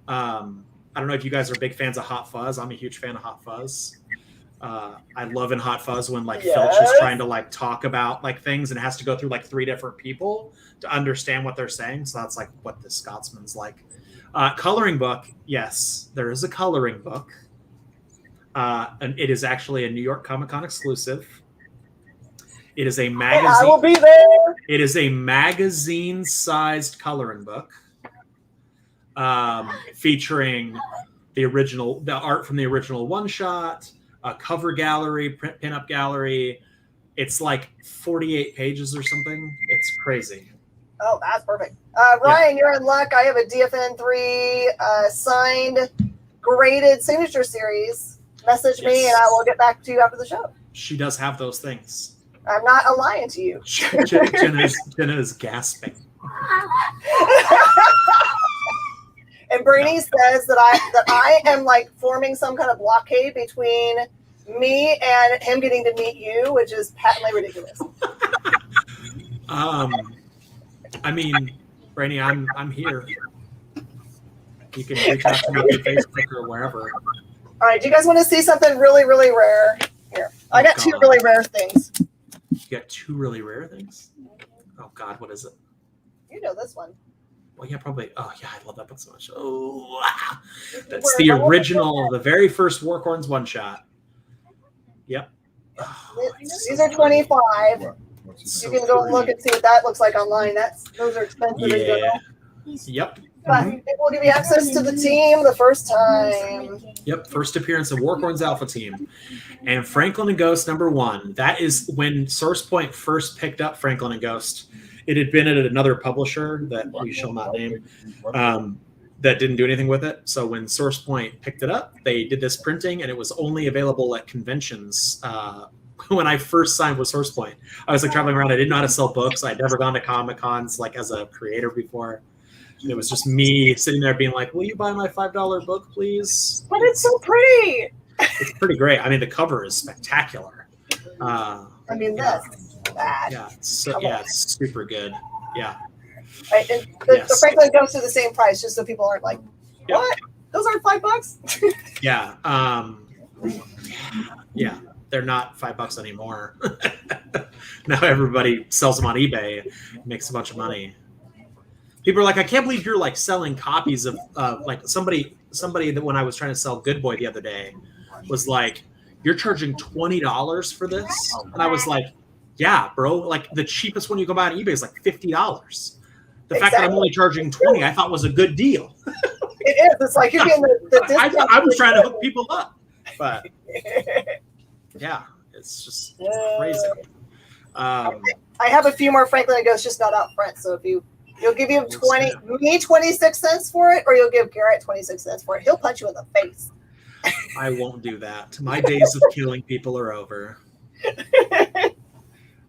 I don't know if you guys are big fans of Hot Fuzz. I'm a huge fan of Hot Fuzz. I love in Hot Fuzz when like Filch is trying to like talk about like things and has to go through like 3 different people to understand what they're saying. So that's like what the Scotsman's like. Coloring book, yes, there is a coloring book. And it is actually a New York Comic-Con exclusive. It is a magazine.
I will be there.
It is a magazine-sized coloring book, featuring the art from the original one-shot, a cover gallery, pin-up gallery. It's like 48 pages or something. It's crazy.
Oh, that's perfect. Ryan, you're in luck. I have a DFN3 signed, graded signature series. Message me, and I will get back to you after the show.
She does have those things.
I'm not lying to you.
Jenna is gasping.
And Brainy says that I am like forming some kind of blockade between me and him getting to meet you, which is patently ridiculous.
I mean, Brainy, I'm here. You can reach out to me through Facebook or wherever.
All right, do you guys want to see something really, really rare? Here, I got two really rare things.
You got two really rare things? Oh, God, what is it?
You know this one.
Well, yeah, probably. Oh, yeah, I love that book so much. Oh, that's the original, the very first Warcorns one-shot. Yep. Oh,
These are 25. You can go look and see what that looks like online. Those are expensive.
Yeah. Yep.
But it will give you access to the team the first time.
Yep. First appearance of Warcorns Alpha Team. And Franklin and Ghost #1. That is when SourcePoint first picked up Franklin and Ghost. It had been at another publisher that we shall not name that didn't do anything with it. So when SourcePoint picked it up, they did this printing, and it was only available at conventions. When I first signed with SourcePoint, I was like traveling around. I didn't know how to sell books. I'd never gone to Comic Cons like as a creator before. And it was just me sitting there being like, "Will you buy my $5 book, please?"
But it's so pretty.
It's pretty great. I mean, the cover is spectacular.
I mean, that's bad.
Yeah, it's super good. Yeah.
Right, and the Franklin goes to the same price, just so people aren't like, "What? Those aren't $5?"
Yeah. Yeah. They're not $5 anymore. Now everybody sells them on eBay, makes a bunch of money. People are like, I can't believe you're like selling copies of like somebody that when I was trying to sell Good Boy the other day was like, you're charging $20 for this? And I was like, yeah, bro. Like the cheapest one you go buy on eBay is like $50. The fact that I'm only charging $20, I thought was a good deal.
It is. It's like you're getting the discount.
I was trying to hook people up, but yeah, it's just crazy.
I have a few more Franklin and Ghost, just not out front. So if you'll give you 26 cents for it, or you'll give Garrett 26 cents for it. He'll punch you in the face.
I won't do that. My days of killing people are over.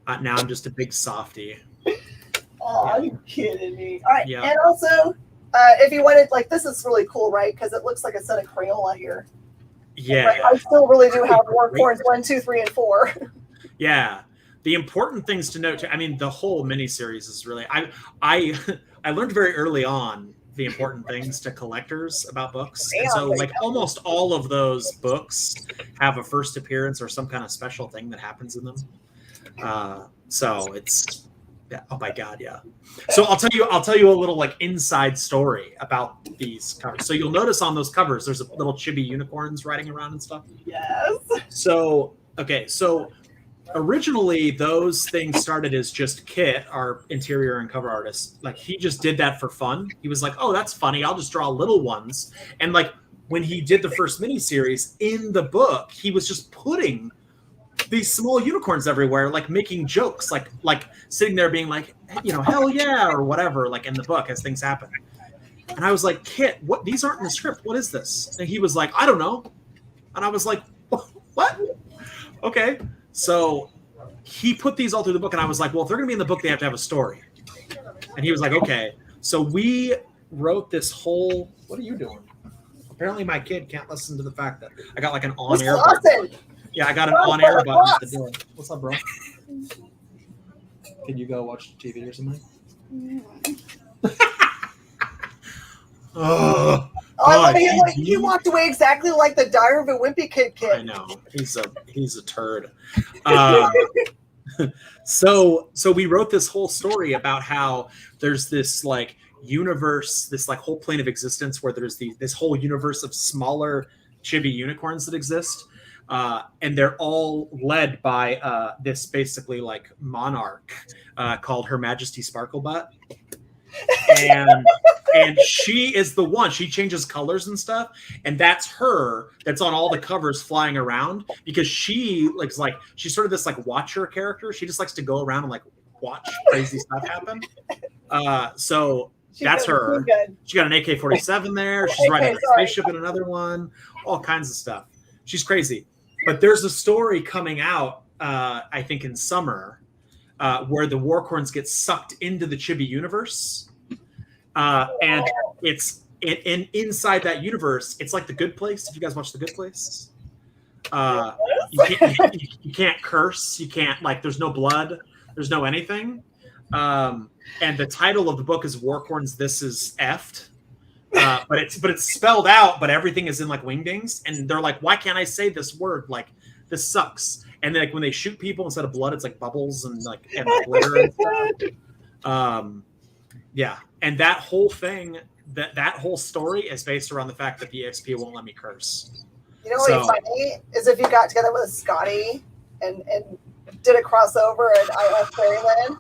Now I'm just a big softie.
Oh, are you kidding me? All right,
yeah.
And also, if you wanted, like, this is really cool, right? Because it looks like a set of Crayola here.
Yeah.
Right? I still really do have Warcorns 1, 2, 3, and 4.
Yeah. The important things to note, I mean, the whole miniseries is really, I learned very early on the important things to collectors about books. And so like almost all of those books have a first appearance or some kind of special thing that happens in them. So it's, yeah, oh my God. Yeah. So I'll tell you a little like inside story about these covers. So you'll notice on those covers, there's a little chibi unicorns riding around and stuff.
Yes.
So, okay. So originally those things started as just Kit, our interior and cover artist. Like he just did that for fun. He was like, oh, that's funny. I'll just draw little ones. And like when he did the first miniseries in the book, he was just putting these small unicorns everywhere, like making jokes, like sitting there being like, you know, hell yeah, or whatever, like in the book as things happen. And I was like, Kit, what? These aren't in the script. What is this? And he was like, I don't know. And I was like, what? Okay. So he put these all through the book, and I was like, well, if they're going to be in the book, they have to have a story. And he was like, okay. So we wrote this whole, what are you doing? Apparently my kid can't listen to the fact that I got like an on-air button. Yeah, I got an on-air button at the door. What's up, bro? Can you go watch TV or something?
Oh, I love it. He walked away exactly like the Diary of a Wimpy Kid kid.
I know. He's a turd. So we wrote this whole story about how there's this like universe, this like whole plane of existence where there's this whole universe of smaller chibi unicorns that exist. And they're all led by this basically like monarch called Her Majesty Sparklebutt. And she is the one. She changes colors and stuff, and that's her. That's on all the covers flying around because she she's sort of this like watcher character. She just likes to go around and like watch crazy stuff happen. So that's her. She got an AK-47 there. She's riding a spaceship in another one. All kinds of stuff. She's crazy. But there's a story coming out, I think in summer, where the Warcorns get sucked into the chibi universe. And it's inside that universe. It's like The Good Place. Did you guys watch The Good Place? You can't curse. You can't, like, there's no blood. There's no anything. And the title of the book is Warcorns. This is effed. But it's spelled out, but everything is in like wingdings, and they're like, why can't I say this word? Like, this sucks. And then like when they shoot people, instead of blood, it's like bubbles and like and glitter and stuff. Yeah, and that whole thing, that whole story is based around the fact that the EXP won't let me curse.
You know what's funny is if you got together with Scotty and did a crossover and I left Fairyland.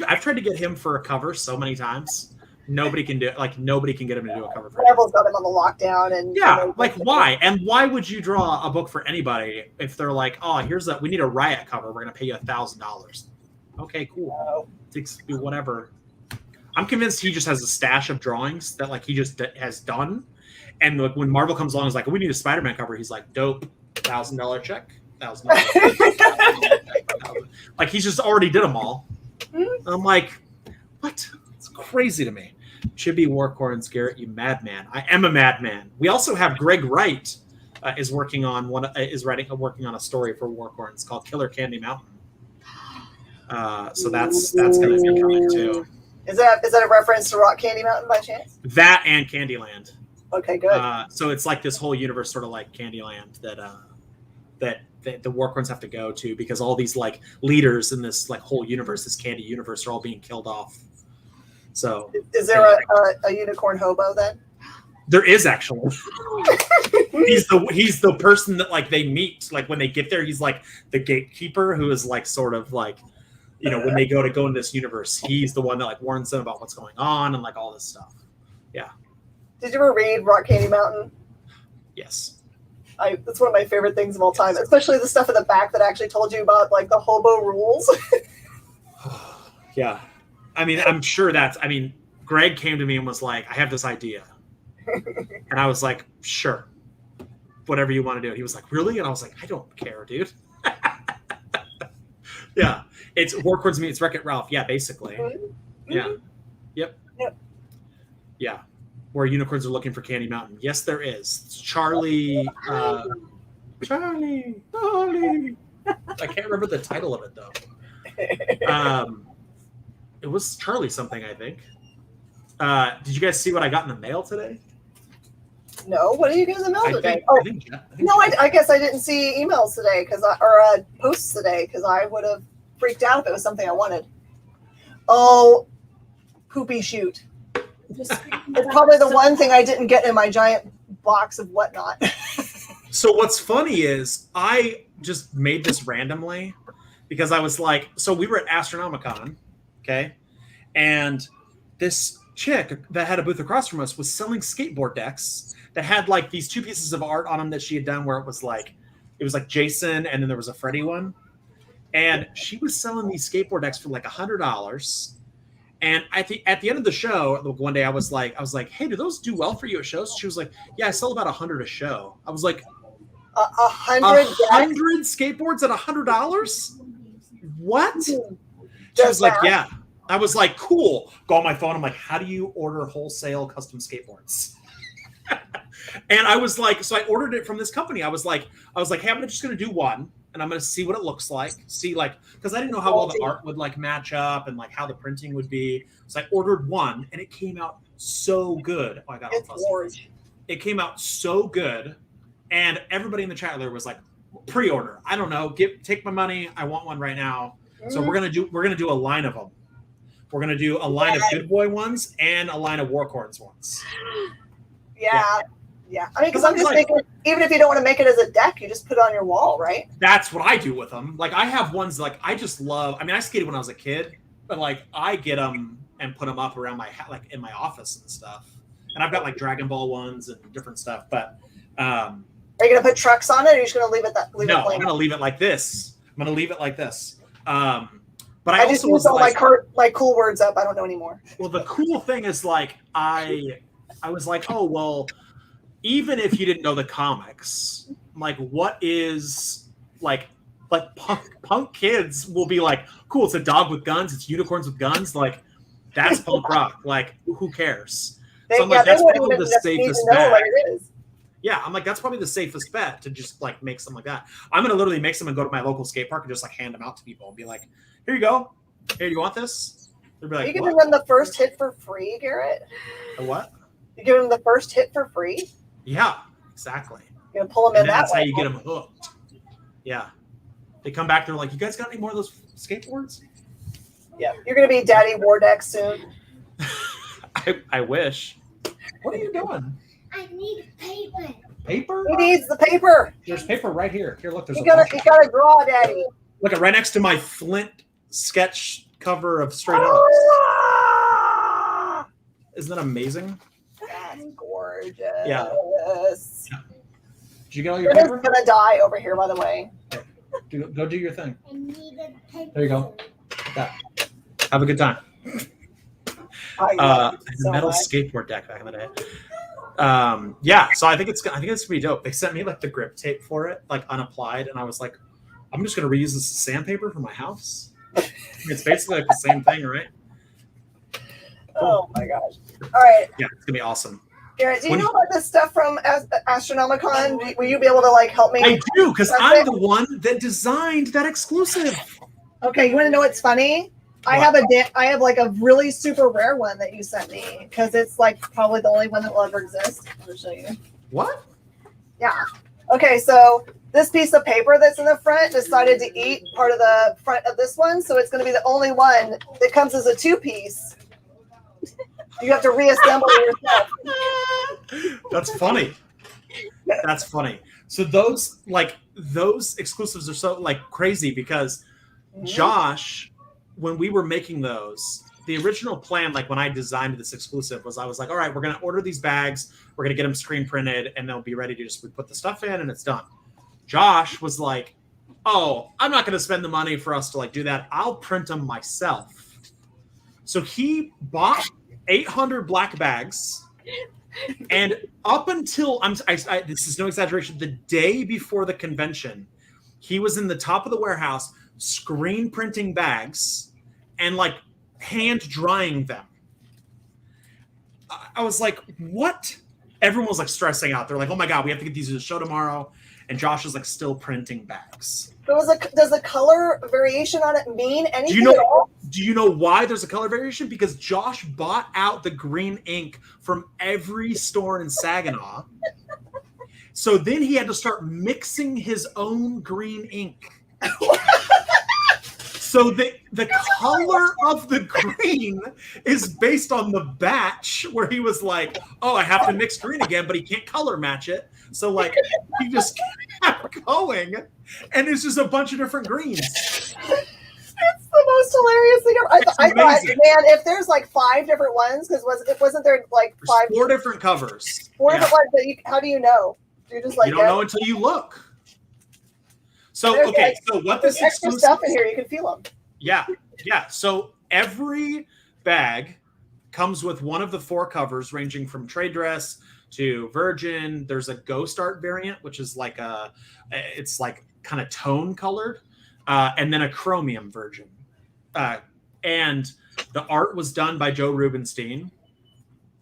I've tried to get him for a cover so many times. Nobody can do it. Like, nobody can get him to do a cover for
Marvel's got him on the lockdown. And
yeah, like, why? And why would you draw a book for anybody if they're like, oh, we need a Riot cover. We're going to pay you $1,000. Okay, cool. Do whatever. I'm convinced he just has a stash of drawings that, like, he just has done. And like, when Marvel comes along, is like, we need a Spider-Man cover. He's like, dope, $1,000 check, $1,000. Like, he's just already did them all. I'm like, what? It's crazy to me. Chibi Warcorns, Garrett, you madman. I am a madman. We also have Greg Wright is working on working on a story for Warcorns called Killer Candy Mountain. So that's going to be coming too.
Is that a reference to Rock Candy Mountain by chance?
That and Candyland.
Okay, good.
So it's like this whole universe, sort of like Candyland, that the Warcorns have to go to, because all these like leaders in this like whole universe, this candy universe, are all being killed off. So
is there a unicorn hobo then?
There is, actually. he's the person that like they meet, like when they get there. He's like the gatekeeper who is like sort of like, when they go in this universe, he's the one that like warns them about what's going on and like all this stuff. Yeah.
Did you ever read Rock Candy Mountain?
Yes.
That's one of my favorite things of all time, especially the stuff in the back that actually told you about like the hobo rules.
Yeah. I mean, I'm sure Greg came to me and was like, I have this idea. And I was like, sure, whatever you want to do. He was like, really? And I was like, I don't care, dude. Yeah. It's Warcorns meets Wreck-It Ralph. Yeah, basically. Mm-hmm. Yeah. Yep. Yeah. Where unicorns are looking for Candy Mountain. Yes, there is. It's Charlie. Charlie. I can't remember the title of it, though. It was Charlie something, I think. Did you guys see what I got in the mail today?
No. What did you get in the mail today? I guess I didn't see emails today or posts today because I would have freaked out if it was something I wanted. Oh, poopy shoot. It's probably the one thing I didn't get in my giant box of whatnot.
So what's funny is I just made this randomly because I was like, so we were at Astronomicon, okay? And this chick that had a booth across from us was selling skateboard decks that had like these two pieces of art on them that she had done where it was like Jason and then there was a Freddy one. And she was selling these skateboard decks for like $100. And at the end of the show, one day I was like, hey, do those do well for you at shows? She was like, yeah, I sell about 100 a show. I was like, 100 skateboards at $100? What? She was like, yeah. I was like, cool. Go on my phone. I'm like, how do you order wholesale custom skateboards? And I was like, so I ordered it from this company. I was like, hey, I'm just going to do one. And I'm going to see what it looks like. See, like, because I didn't know how well the art would like match up and like how the printing would be. So I ordered one, and it came out so good. Oh, I got all fuzzy. It came out so good, and everybody in the chat there was like, pre-order. I don't know. Take my money. I want one right now. So we're gonna do a line of them. We're gonna do a line of Good Boy ones and a line of Warcorns ones.
Yeah. I mean, because I'm just thinking, even if you don't want to make it as a deck, you just put it on your wall, right?
That's what I do with them. Like, I have ones like I just love. I mean, I skated when I was a kid, but like I get them and put them up around my in my office and stuff. And I've got like Dragon Ball ones and different stuff. But are
you gonna put trucks on it, or are you just gonna leave it
I'm gonna leave it like this. But
I just used all my cool words up. I don't know anymore.
Well, the cool thing is like I was like, oh well. Even if you didn't know the comics, like what is like punk kids will be like, cool, it's a dog with guns, it's unicorns with guns, like that's punk rock. Like who cares? So I'm like, that's probably the safest bet. Yeah, I'm like, that's probably the safest bet to just like make something like that. I'm gonna literally make some and go to my local skate park and just like hand them out to people and be like, here you go. Here, you want this? They'll be like,
you giving them the first hit for free, Garrett?
A what?
You giving them the first hit for free?
Yeah, exactly.
You're gonna pull them in
And
that
that's how
way.
you get them hooked. Yeah. They come back, they're like, you guys got any more of those skateboards?
Yeah, you're gonna be Daddy Wardeck soon.
I wish. What are you doing?
I need paper.
Paper?
He needs the paper.
There's paper right here. Here, look, there's
You
a bunch.
gotta draw, Daddy.
Look, right next to my Flint sketch cover of Straight Ups.
Ah!
Isn't that amazing?
That's gorgeous.
Yeah. Did you get all your
You're
paper?
gonna die over here, by the way.
Go do your thing.
I need a paper.
There you go. That. Have a good time.
I love it so
Metal
much.
skateboard deck back in the day. Yeah, so I think it's gonna be dope. They sent me like the grip tape for it, like unapplied, and I was like, I'm just gonna reuse this as sandpaper for my house. It's basically like the same thing, right?
Oh my gosh. All right,
Yeah, it's gonna be awesome.
Garrett, do you know about this stuff from Astronomicon? Will you be able to like help me?
I do, because I'm the one that designed that exclusive.
Okay, you want to know what's funny? I have like a really super rare one that you sent me because it's like probably the only one that will ever exist. I'll show you.
What?
Yeah. Okay, so this piece of paper that's in the front decided to eat part of the front of this one, so it's going to be the only one that comes as a two-piece. You have to reassemble it yourself.
That's funny. That's funny. So those exclusives are so like crazy because Josh, when we were making those, the original plan, like when I designed this exclusive, was I was like, all right, we're going to order these bags, we're going to get them screen printed, and they'll be ready to just put the stuff in and it's done. Josh was like, oh, I'm not going to spend the money for us to like do that. I'll print them myself. So he bought 800 black bags, and up until this is no exaggeration, the day before the convention, he was in the top of the warehouse screen printing bags and like hand drying them. I was like, what? Everyone was like stressing out. They're like, oh my God, we have to get these to the show tomorrow. And Josh is like still printing bags.
Does the color variation on it mean anything
Do
at all?
you know why there's a color variation? Because Josh bought out the green ink from every store in Saginaw. So then he had to start mixing his own green ink. So the color of the green is based on the batch where he was like, oh, I have to mix green again, but he can't color match it. So like he just kept going, and it's just a bunch of different greens.
It's the most hilarious thing ever. I thought, man, if there's like 5 different ones, because wasn't there like
There's
5
4 different covers.
4 different ones? But how do you know? You just like
you don't know until you look. So
There's
okay,
like-
so what
there's
this
extra
exclusive
stuff in here. You can feel them.
Yeah. So every bag comes with one of the 4 covers, ranging from trade dress to virgin. There's a ghost art variant, which is like it's like kind of tone colored, and then a chromium virgin. And the art was done by Joe Rubenstein,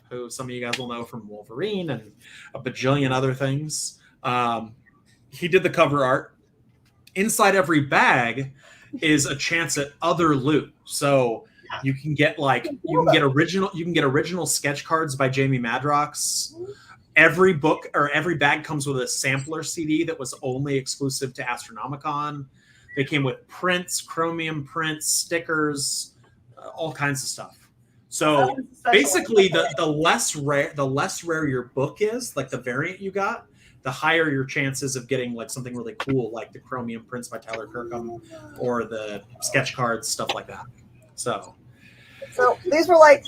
who some of you guys will know from Wolverine and a bajillion other things. He did the cover art. Inside every bag is a chance at other loot. So you can get original sketch cards by Jamie Madrox. Every book or every bag comes with a sampler CD that was only exclusive to Astronomicon. They came with prints, chromium prints, stickers, all kinds of stuff. So basically the less rare your book is, like the variant you got, the higher your chances of getting like something really cool, like the chromium prints by Tyler Kirkham or the sketch cards, stuff like that. So
these were like,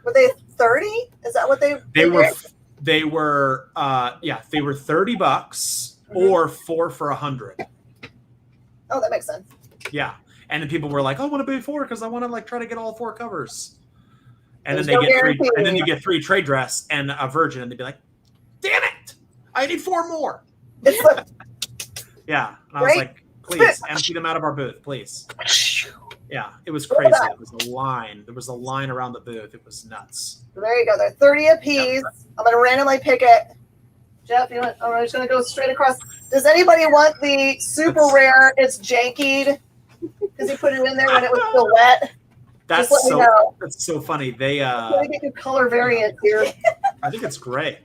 were they 30? Is that what they were?
They were $30 or 4 for $100.
Oh, that makes sense.
Yeah, and then people were like, "I want to pay 4 because I want to like try to get all 4 covers." And
There's
then
no
they get 3,
guarantee.
and then you get 3 trade dress and a virgin, and they'd be like, "Damn it, I need 4 more."
It's like,
Yeah, and I was
Right?
like, "Please empty them out of our booth, please." Yeah, it was crazy. There was a line. There was a line around the booth. It was nuts.
there you go. They're 30 a piece. I'm going to randomly pick it. Jeff, I'm just going to go straight across. Does anybody want the super rare? It's jankied. because he put it in there when it was still wet.
That's
Just let me know.
that's so funny. They
Let me get your color variant here.
I think it's great.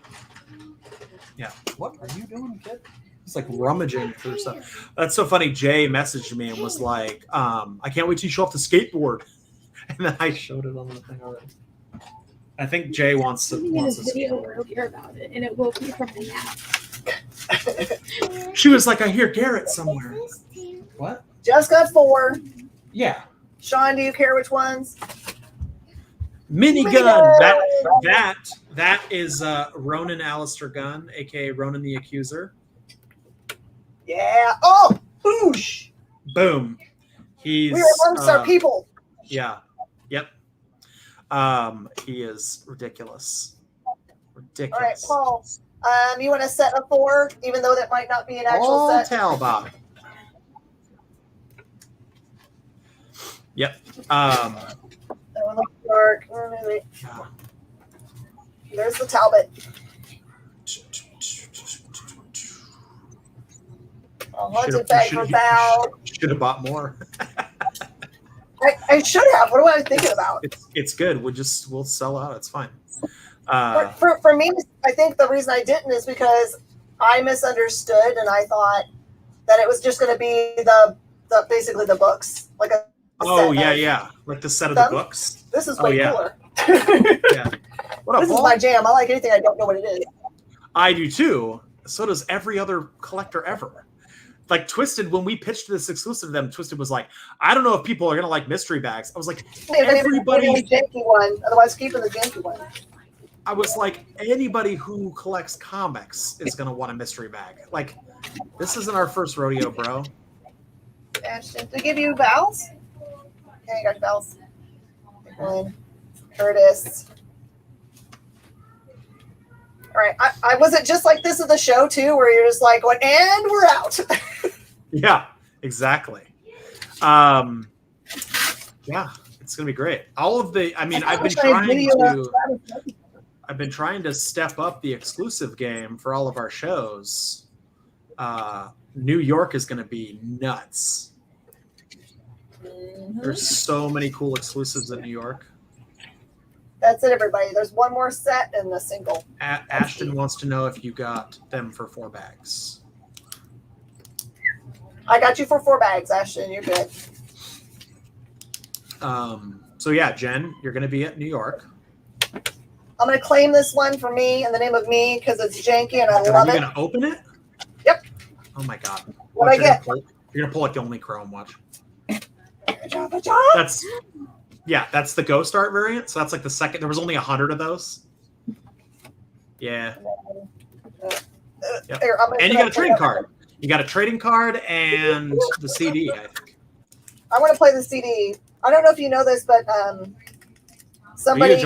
Yeah. What are you doing, kid? It's like rummaging through stuff. That's so funny. Jay messaged me and was like, I can't wait till you show off the skateboard. And then I showed it on the thing already. I think Jay wants to
this video where I'll hear about it, and it woke me from a nap.
She was like, I hear Garrett somewhere. What?
Just got 4.
Yeah.
Sean, do you care which ones?
Minigun. That is Ronan Alistair Gunn, aka Ronan the Accuser.
Yeah. Oh, boosh.
Boom. He's
We are amongst our people.
Yeah. Yep. He is ridiculous.
All right, Paul. You want to set a 4, even though that might not be an actual
All
set.
Talbot. Yep.
That one looks dark. There's the Talbot. A haunted bag for Val.
Should have bought more.
I should have. What am I thinking about?
It's good. We'll sell out. It's fine.
For me, I think the reason I didn't is because I misunderstood and I thought that it was just going to be the basically the books, like a.
Oh yeah, like the set of the books.
This is way cooler.
Yeah. What up,
This is
Paul?
my jam. I like anything I don't know what it is.
I do too. So does every other collector ever. Like Twisted, when we pitched this exclusive to them, Twisted was like, I don't know if people are gonna like mystery bags. I was like, everybody.
Janky one. Otherwise, keeping the janky one.
I was like, anybody who collects comics is gonna want a mystery bag. Like, this isn't our first rodeo, bro.
Ashton, to give you vowels. Okay, I got vowels. One. Curtis. All right. I was it just like this at the show too, where you're just like going, and we're out.
Yeah, exactly. Yeah, it's gonna be great. All of the, I've been trying to step up the exclusive game for all of our shows. New York is gonna be nuts. There's so many cool exclusives in New York.
That's it, everybody. There's one more set and a single.
Ashton wants to know if you got them for 4 bags.
I got you for 4 bags, Ashton. You're good.
So yeah, Jen, you're going to be at New York.
I'm going to claim this one for me in the name of me because it's janky and I love it.
Are you going to open it?
Yep.
Oh my God.
What I get?
You're going to pull like the only Chrome watch.
Good job, good job.
That's the Ghost Art variant. So that's like the second. There was only 100 of those. Yeah. Yep.
Here,
And you got a trading card. You got a trading card and the CD, I think.
I want to play the CD. I don't know if you know this, but somebody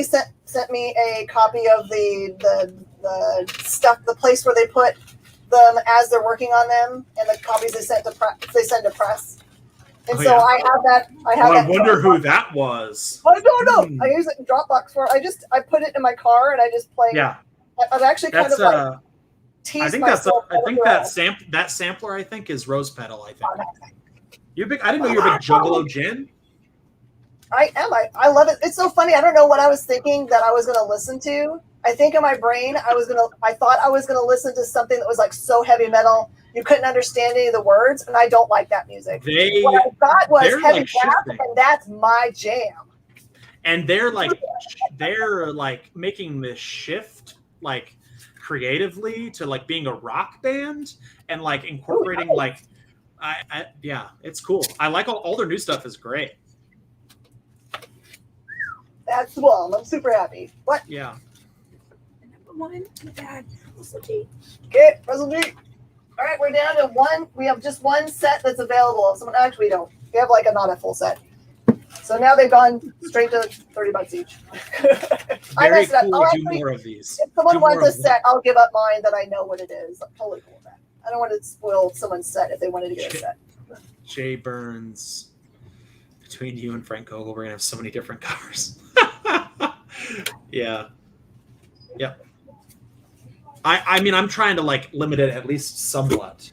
sent me a copy of the stuff, the place where they put them as they're working on them, and the copies they send to press. And I have that.
I wonder who that was.
I don't know. I use it in Dropbox for. I put it in my car and I just play.
Yeah.
I've actually kind of like.
I think that sampler I think is Rose Petal. I think. I didn't know you were a big Juggalo Jen.
I am. I love it. It's so funny. I don't know what I was thinking that I was going to listen to. I think in my brain I thought I was going to listen to something that was like so heavy metal you couldn't understand any of the words, and I don't like that music. What I thought was heavy rap, and that's my jam.
And they're like making this shift like creatively to like being a rock band and like incorporating yeah, it's cool. I like all their new stuff is great.
That's the one. I'm super happy. What?
Yeah.
One, Dad, Russell G.
Okay, Russell G. All right, we're down to one. We have just one set that's available. Actually, we don't. We have like not a full set. So now they've gone straight to $30 each. I messed it up.
Cool to do more of these.
If someone wants a set, I'll give up mine that I know what it is. I'm totally cool with that. I don't want to spoil someone's set if they wanted to get a set.
Jay Burns, between you and Frank Gogol, we're gonna have so many different covers. Yeah. Yep. I mean, I'm trying to like limit it at least somewhat.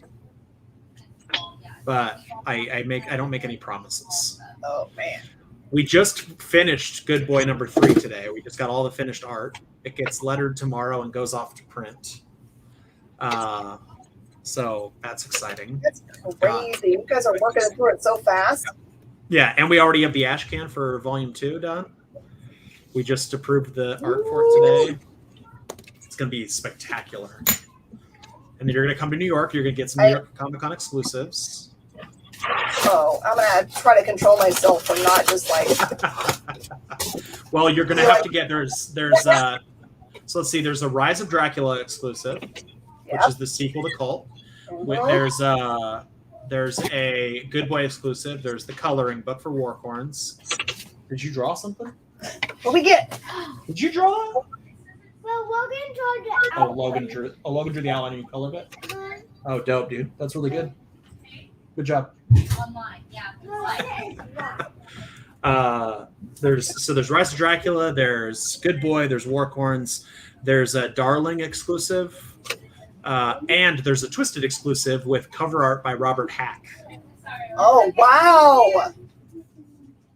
but I don't make any promises.
Oh man.
We just finished Good Boy number 3 today. We just got all the finished art. It gets lettered tomorrow and goes off to print. So that's exciting.
That's crazy. You guys are working through it so fast.
Yeah, and we already have the ash can for volume 2 done. We just approved the art for it today. It's going to be spectacular. And then you're going to come to New York. You're going to get some New York Comic-Con exclusives.
Oh, I'm going to try to control myself from not just like...
Well, you're going to have to get... So let's see. There's a Rise of Dracula exclusive, which is the sequel to Cult. There's a Good Boy exclusive. There's the coloring book for Warhorns. Did you draw something?
What we get?
Did you draw?
Well, Logan tried to
Logan drew the outline and you colored it? Oh, dope, dude. That's really good. Good job.
online. Yeah.
There's Rise of Dracula, there's Good Boy, there's Warhorns, there's a Darling exclusive, and there's a Twisted exclusive with cover art by Robert Hack.
Oh, wow.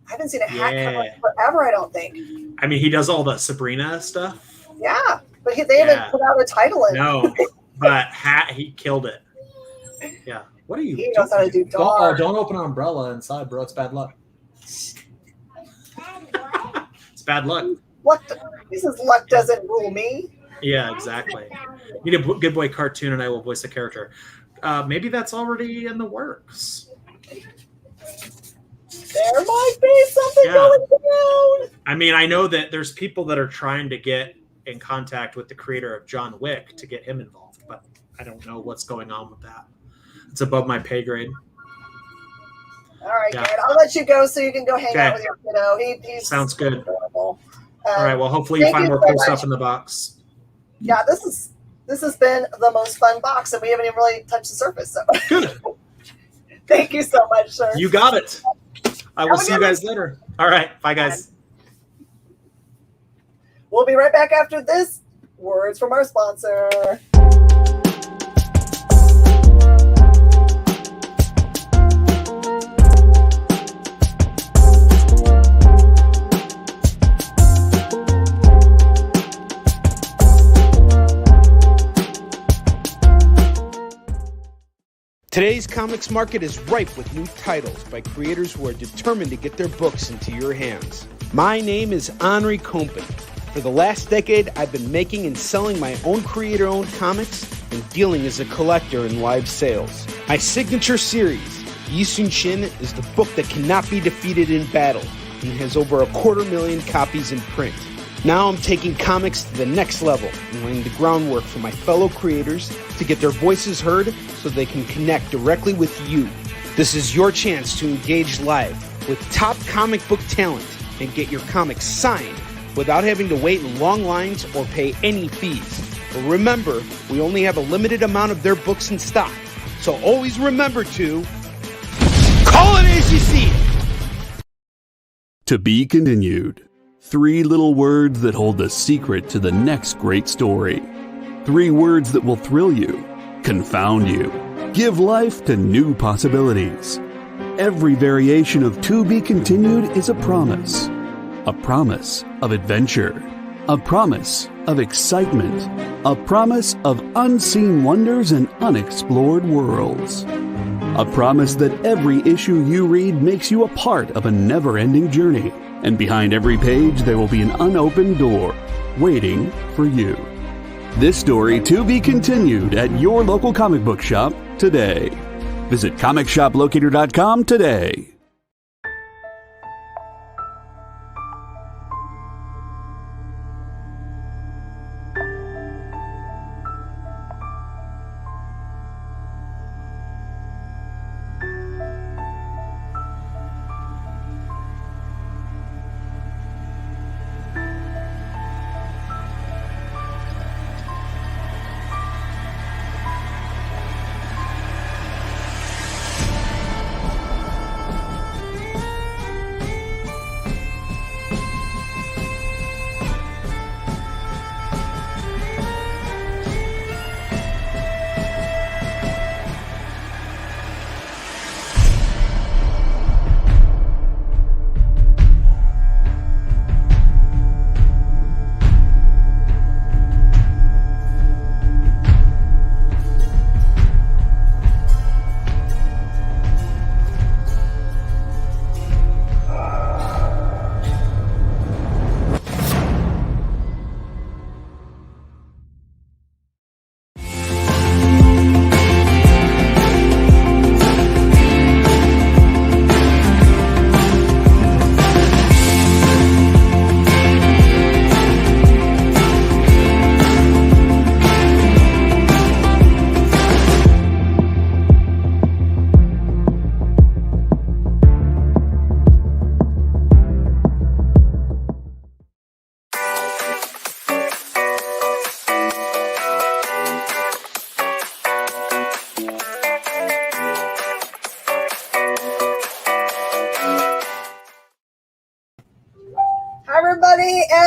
I haven't seen a hack cover forever, I don't think.
I mean, he does all the Sabrina stuff.
Yeah, but they haven't put out a title in.
No, but he killed it. Yeah. What are you?
He knows how to do dark.
Don't open an umbrella inside, bro. It's bad luck. It's bad luck.
He says luck doesn't rule me.
Yeah, exactly. Need a Good Boy cartoon, and I will voice a character. Maybe that's already in the works.
There might be something going down.
I mean, I know that there's people that are trying to get in contact with the creator of John Wick to get him involved, but I don't know what's going on with that. It's above my pay grade.
All right, Garrett. I'll let you go so you can go hang out with your kiddo. He's
sounds good.
Adorable.
All right. Well, hopefully you find more cool stuff in the box.
Yeah, this has been the most fun box, and we haven't even really touched the surface. So
good.
Thank you so much, sir.
You got it. I will see you guys later. All right. Bye, guys.
We'll be right back after this. Words from our sponsor.
Today's comics market is ripe with new titles by creators who are determined to get their books into your hands. My name is Henri Compen. For the last decade, I've been making and selling my own creator-owned comics and dealing as a collector in live sales. My signature series, Yi Sun Shin, is the book that cannot be defeated in battle and has over 250,000 copies in print. Now I'm taking comics to the next level and laying the groundwork for my fellow creators to get their voices heard so they can connect directly with you. This is your chance to engage live with top comic book talent and get your comics signed without having to wait in long lines or pay any fees. But remember, we only have a limited amount of their books in stock, so always remember to call it as you see it.
To be continued. 3 little words that hold the secret to the next great story. 3 words that will thrill you, confound you, give life to new possibilities. Every variation of To Be Continued is a promise of adventure, a promise of excitement, a promise of unseen wonders and unexplored worlds. A promise that every issue you read makes you a part of a never-ending journey. And behind every page, there will be an unopened door waiting for you. This story to be continued at your local comic book shop today. Visit comicshoplocator.com today.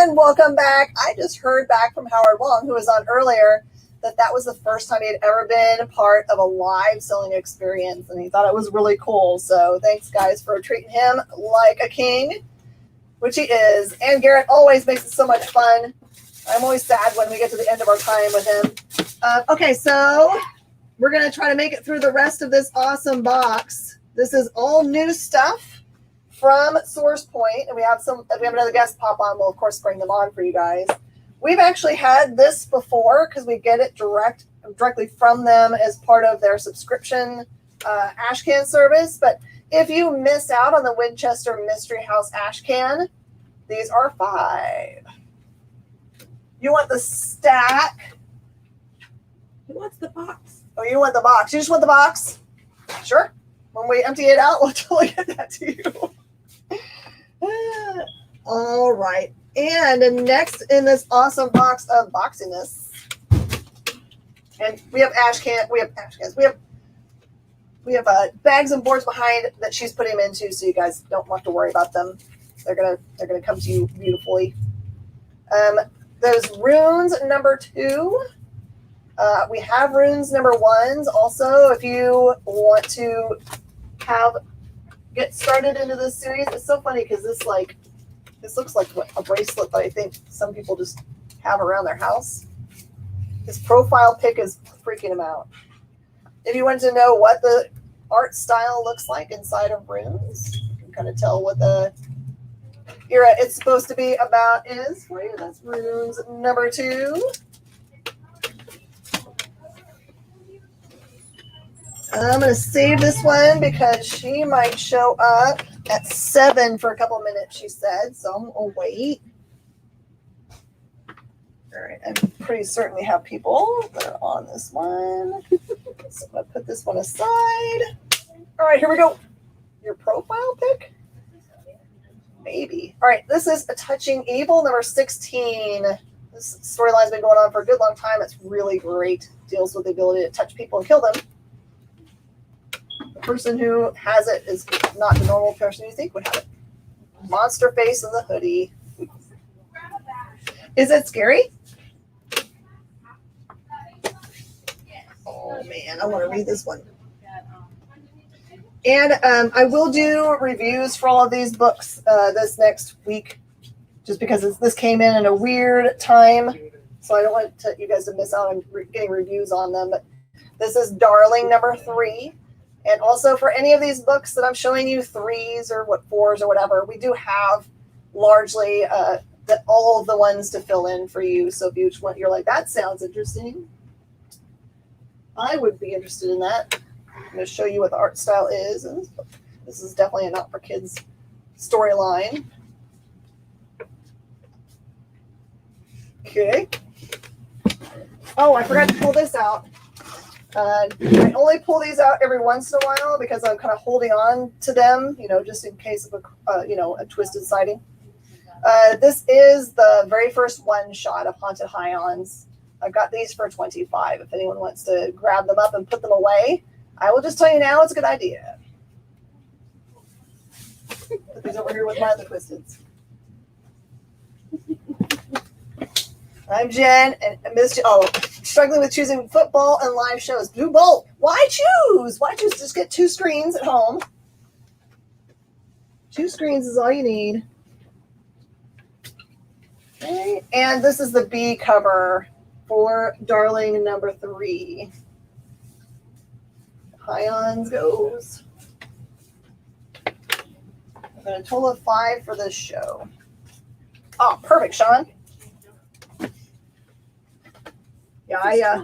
and welcome back. I just heard back from Howard Wong, who was on earlier, that was the first time he had ever been part of a live selling experience, and he thought it was really cool. So thanks, guys, for treating him like a king, which he is. And Garrett always makes it so much fun. I'm always sad when we get to the end of our time with him. Okay, so we're going to try to make it through the rest of this awesome box. This is all new stuff from Source Point, and we have another guest pop on. We'll, of course, bring them on for you guys. We've actually had this before because we get it directly from them as part of their subscription ashcan service. But if you miss out on the Winchester Mystery House ashcan, these are 5. You want the stack?
Who wants the box?
Oh, you want the box? You just want the box? Sure. When we empty it out, we'll totally get that to you. All right. And next in this awesome box of boxiness, and we have ashcans. We have bags and boards behind that she's putting them into, so you guys don't have to worry about them. They're gonna come to you beautifully. Those runes number 2. We have runes number 1s also. If you want to get started into this series, it's so funny because this looks like a bracelet that I think some people just have around their house. His profile pic is freaking him out. If you want to know what the art style looks like inside of runes, you can kind of tell what the era it's supposed to be about is for you. That's runes number 2. I'm going to save this one because she might show up at 7 for a couple of minutes, she said. So I'm going to wait. All right. I'm pretty certain we have people that are on this one. So I'm going to put this one aside. All right, here we go. Your profile pic? Maybe. All right, this is A Touching Evil, number 16. This storyline's been going on for a good long time. It's really great. Deals with the ability to touch people and kill them. The person who has it is not the normal person you think would have it. Monster face in the hoodie. Is it scary? Oh man, I want to read this one. And I will do reviews for all of these books this next week, just because this came in a weird time, so I don't want you guys to miss out on getting reviews on them. But this is Darling number 3. And also for any of these books that I'm showing you 3s or 4s or whatever, we do have largely all of the ones to fill in for you. So if you're like, that sounds interesting, I would be interested in that. I'm going to show you what the art style is. And this is definitely a not for kids storyline. Okay. Oh, I forgot to pull this out. I only pull these out every once in a while because I'm kind of holding on to them, just in case of a twisted sighting. This is the very first one shot of Haunted Highlands. I've got these for $25. If anyone wants to grab them up and put them away, I will just tell you now it's a good idea. Put these over here with my other twisteds. I'm Jen, and struggling with choosing football and live shows. Do both. Why choose? Just get 2 screens at home. 2 screens is all you need. Okay, and this is the B cover for Darling number 3. Highlands goes. I've got a total of 5 for this show. Oh, perfect, Sean. Yeah,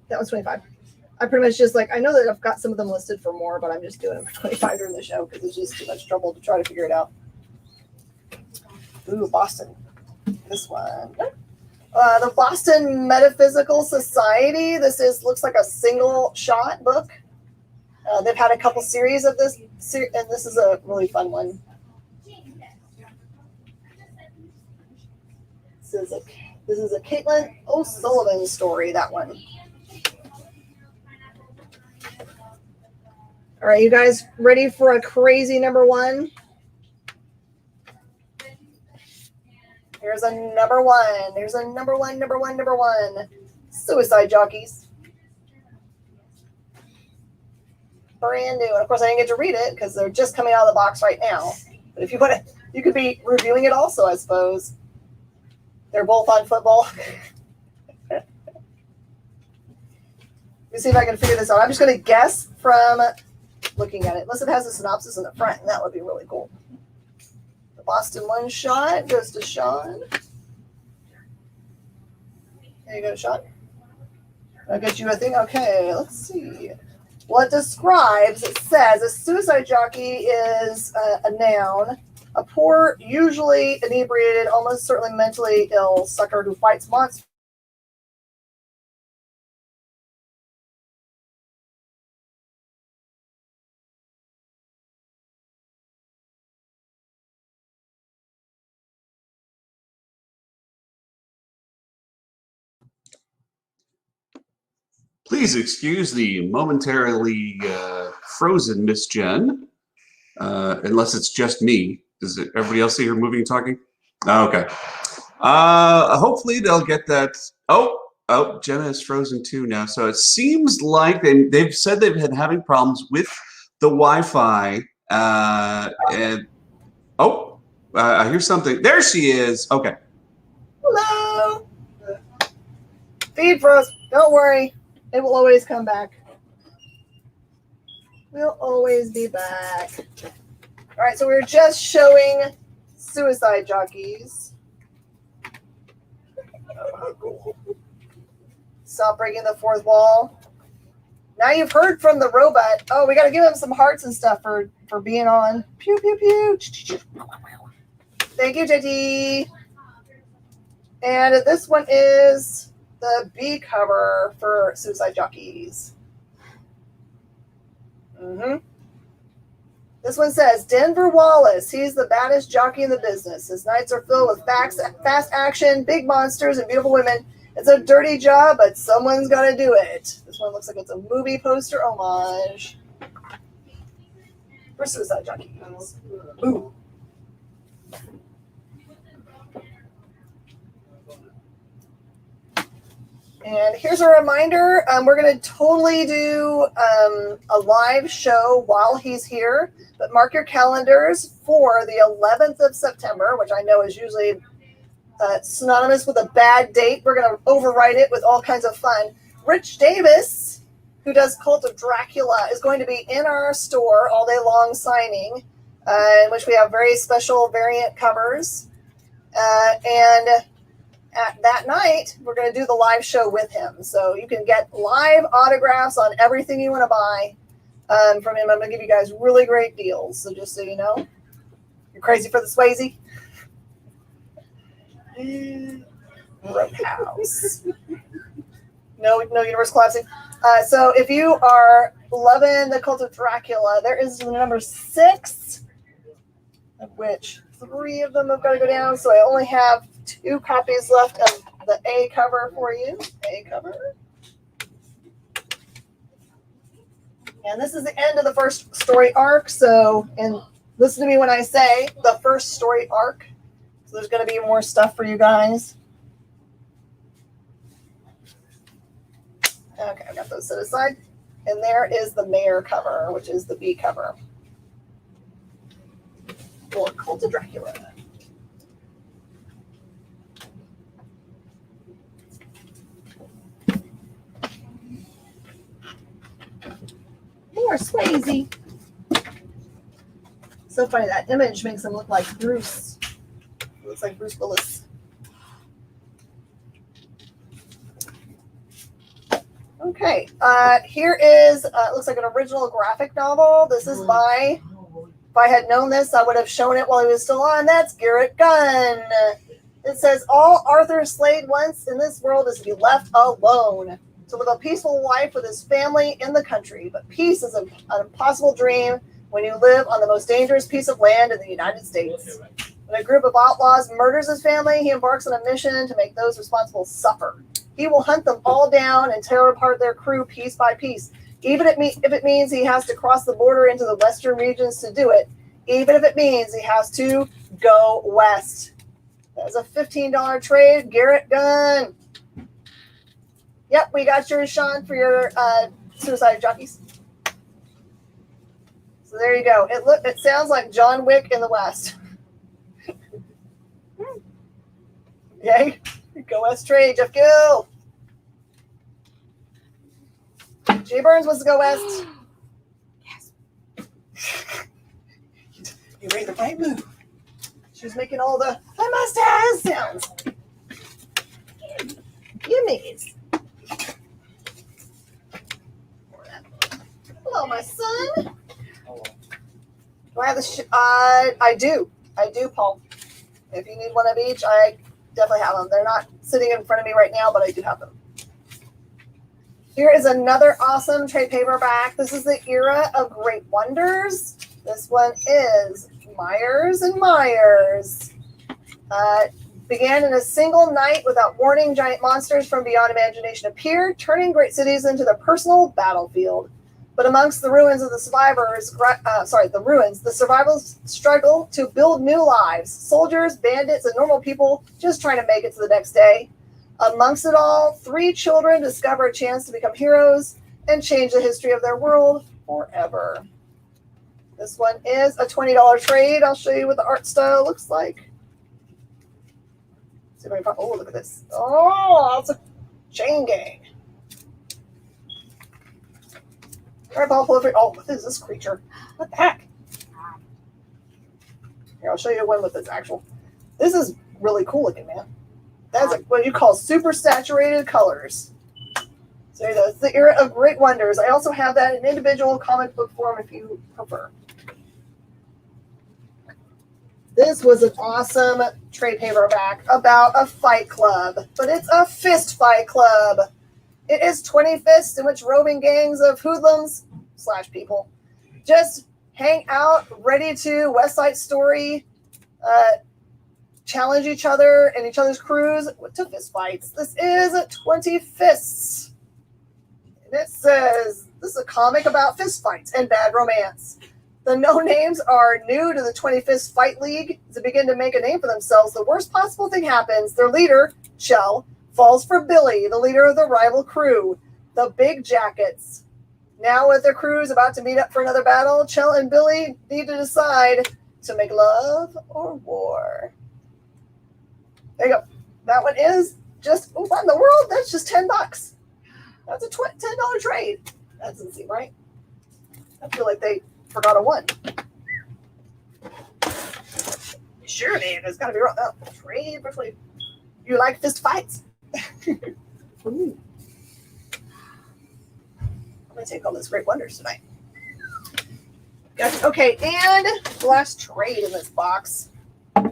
that was 25. I pretty much just I know that I've got some of them listed for more, but I'm just doing them for 25 during the show because it's just too much trouble to try to figure it out. Ooh, Boston. This one. The Boston Metaphysical Society. This looks like a single shot book. They've had a couple series of this, and this is a really fun one. This is a Caitlin O'Sullivan story, that one. All right, you guys ready for a crazy number 1? Here's a number one. Here's a number one. Suicide Jockeys. Brand new. And of course, I didn't get to read it because they're just coming out of the box right now. But if you want to, you could be reviewing it also, I suppose. They're both on football. Let me see if I can figure this out. I'm just going to guess from looking at it. Unless it has a synopsis in the front, and that would be really cool. The Boston one shot goes to Sean. There you go, Sean. I'll get you a thing. Okay, let's see. Well, it describes, it says, a suicide jockey is a noun. A poor, usually inebriated, almost certainly mentally ill sucker who fights monsters.
Please excuse the momentarily frozen Miss Jen, unless it's just me. Does everybody else see her moving and talking? Oh, okay. Hopefully they'll get that. Oh, Jenna is frozen too now. So it seems like they've said they've been having problems with the Wi-Fi. And I hear something. There she is. Okay.
Hello. Feed froze. Don't worry. It will always come back. We'll always be back. All right, so we were just showing Suicide Jockeys. Stop breaking the fourth wall. Now you've heard from the robot. Oh, we got to give him some hearts and stuff for being on. Pew, pew, pew. Thank you, JT. And this one is the B cover for Suicide Jockeys. This one says, Denver Wallace. He's the baddest jockey in the business. His nights are filled with fast action, big monsters, and beautiful women. It's a dirty job, but someone's got to do it. This one looks like it's a movie poster homage for Suicide Jockeys. Ooh. And here's a reminder, we're going to totally do a live show while he's here, but mark your calendars for the 11th of September, which I know is usually synonymous with a bad date. We're going to overwrite it with all kinds of fun. Rich Davis, who does Cult of Dracula, is going to be in our store all day long signing, in which we have very special variant covers. And at that night, we're going to do the live show with him. So you can get live autographs on everything you want to buy from him. I'm going to give you guys really great deals. So just so you know, you're crazy for the Swayze. Roadhouse. No universe collapsing. So if you are loving the Cult of Dracula, there is the number 6, of which 3 of them have got to go down. So I only have 2 copies left of the A cover for you. A cover. And this is the end of the first story arc. So, and listen to me when I say the first story arc. So there's going to be more stuff for you guys. Okay, I've got those set aside. And there is the Mayor cover, which is the B cover. For Cult of Dracula. More Swayze. So funny, that image makes him look like Bruce. It looks like Bruce Willis. Okay, here is, looks like an original graphic novel. This is by, if I had known this, I would have shown it while he was still on. That's Garrett Gunn. It says, all Arthur Slade wants in this world is to be left alone, to live a peaceful life with his family in the country. But peace is an impossible dream when you live on the most dangerous piece of land in the United States. When a group of outlaws murders his family, he embarks on a mission to make those responsible suffer. He will hunt them all down and tear apart their crew piece by piece, even if it means he has to cross the border into the western regions to do it, even if it means he has to go west. That's a $15 trade. Garrett gun. Yep, we got yours, Sean, for your suicide jockeys. So there you go. It sounds like John Wick in the West. Yay. Go West trade, Jeff Gill. Jay Burns wants to go West.
Yes.
You made the right move. She was making all the I must have sounds. Yummies. Hello, my son. Do I have the I do. I do, Paul. If you need one of each, I definitely have them. They're not sitting in front of me right now, but I do have them. Here is another awesome trade paperback. This is the Era of Great Wonders. This one is Myers and Myers. Began in a single night without warning, giant monsters from beyond imagination appeared, turning great cities into their personal battlefield. But amongst the ruins of the survivors, the survivors struggle to build new lives. Soldiers, bandits, and normal people just trying to make it to the next day. Amongst it all, 3 children discover a chance to become heroes and change the history of their world forever. This one is a $20 trade. I'll show you what the art style looks like. See if I can find, oh, look at this. Oh, it's a chain gang. All right, Paul, oh, what is this creature? What the heck? Here, I'll show you one with its actual. This is really cool looking, man. That's what you call super saturated colors. So there you go. It's the Era of Great Wonders. I also have that in individual comic book form if you prefer. This was an awesome trade paperback about a fight club, but it's a fist fight club. It is 20 fists in which roving gangs of hoodlums / people just hang out, ready to West Side Story, challenge each other and each other's crews to fist fights. This is 20 Fists. And it says, this is a comic about fist fights and bad romance. The no-names are new to the 20 Fist Fight League. To begin to make a name for themselves, the worst possible thing happens. Their leader, Chell, falls for Billy, the leader of the rival crew, the Big Jackets. Now with their crews about to meet up for another battle, Chell and Billy need to decide to make love or war. There you go. That one is just, oh, what in the world? That's just $10. That's a $10 trade. That doesn't seem right. I feel like they forgot a 1. Sure, man. It's got to be wrong. Oh, trade between. You like fist fights? Ooh. I'm going to take all those Great Wonders tonight. Gotcha. Okay, and the last trade in this box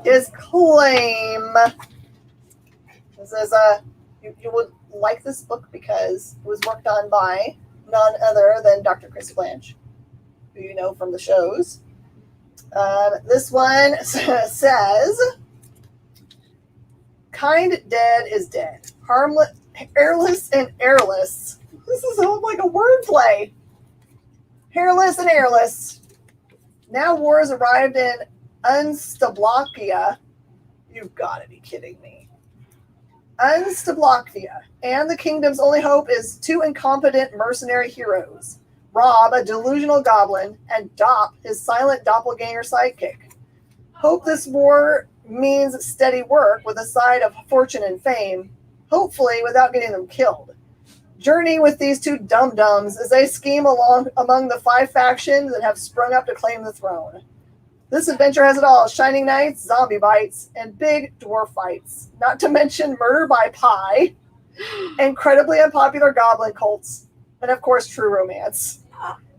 is Claim. This is you would like this book because it was worked on by none other than Dr. Chris Blanche, who you know from the shows. This one says, kind dead is dead. Harmless, hairless, and airless. This is like a wordplay. Hairless and airless. Now war has arrived in Unstablakia. You've got to be kidding me. Unstablakia. And the kingdom's only hope is 2 incompetent mercenary heroes. Rob, a delusional goblin, and Dop, his silent doppelganger sidekick. Hope this war means steady work with a side of fortune and fame, hopefully without getting them killed. Journey with these 2 dum-dums as they scheme along among the 5 factions that have sprung up to claim the throne. This adventure has it all: shining knights, zombie bites, and big dwarf fights. Not to mention murder by pie, incredibly unpopular goblin cults, and of course true romance.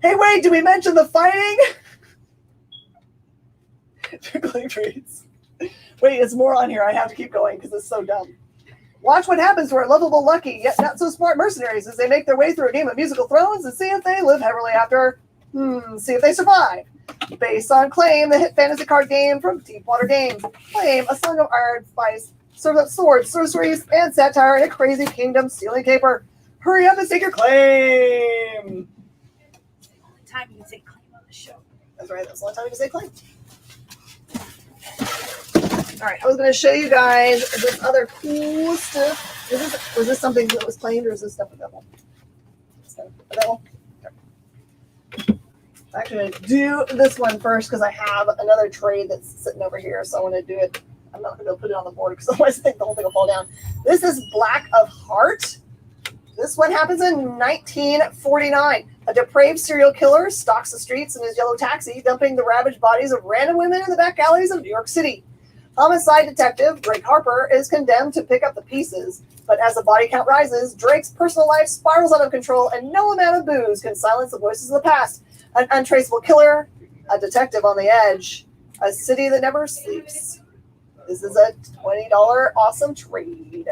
Hey, wait, did we mention the fighting? Trickling treats. Wait, it's more on here. I have to keep going because it's so dumb. Watch what happens to our lovable, lucky, yet not so smart mercenaries as they make their way through a game of musical thrones and see if they live happily after. See if they survive. Based on Claim, the hit fantasy card game from Deepwater Games. Claim, a song of iron spice, serves up swords, sorceries, and satire in a crazy kingdom stealing caper. Hurry up and take your claim.
Only time you can say claim on the show.
That's right. That's the only time you can say claim. All right, I was going to show you guys this other cool stuff. Was this something that was claimed, or is this stuff available? Available? Okay. I'm actually going to do this one first because I have another trade that's sitting over here, so I want to do it. I'm not going to put it on the board because otherwise I think the whole thing will fall down. This is Black of Heart. This one happens in 1949. A depraved serial killer stalks the streets in his yellow taxi, dumping the ravaged bodies of random women in the back alleys of New York City. Homicide detective Drake Harper is condemned to pick up the pieces, but as the body count rises, Drake's personal life spirals out of control, and no amount of booze can silence the voices of the past. An untraceable killer, a detective on the edge, a city that never sleeps. This is a $20 awesome trade.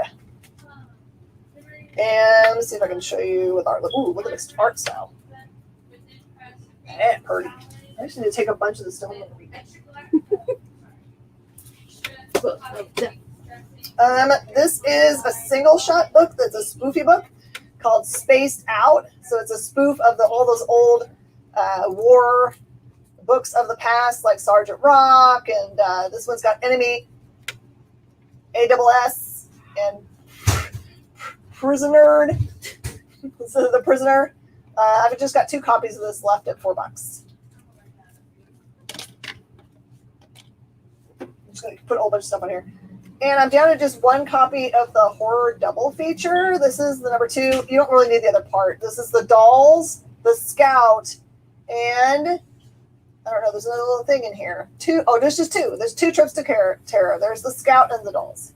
And let's see if I can show you with art. Ooh, look at this art style. Yeah, pretty. I just need to take a bunch of this stuff and read it. This is a single shot book that's a spoofy book called Spaced Out. So it's a spoof of all those old war books of the past, like Sergeant Rock, and this one's got Enemy, ASS, and Prisoner. So the Prisoner. I've just got 2 copies of this left at $4. I'm just going to put a whole bunch of stuff on here. And I'm down to just 1 copy of the horror double feature. This is the number 2. You don't really need the other part. This is the Dolls, the Scout, and I don't know, there's another little thing in here. There's just 2. There's 2 trips to terror. There's the Scout and the Dolls.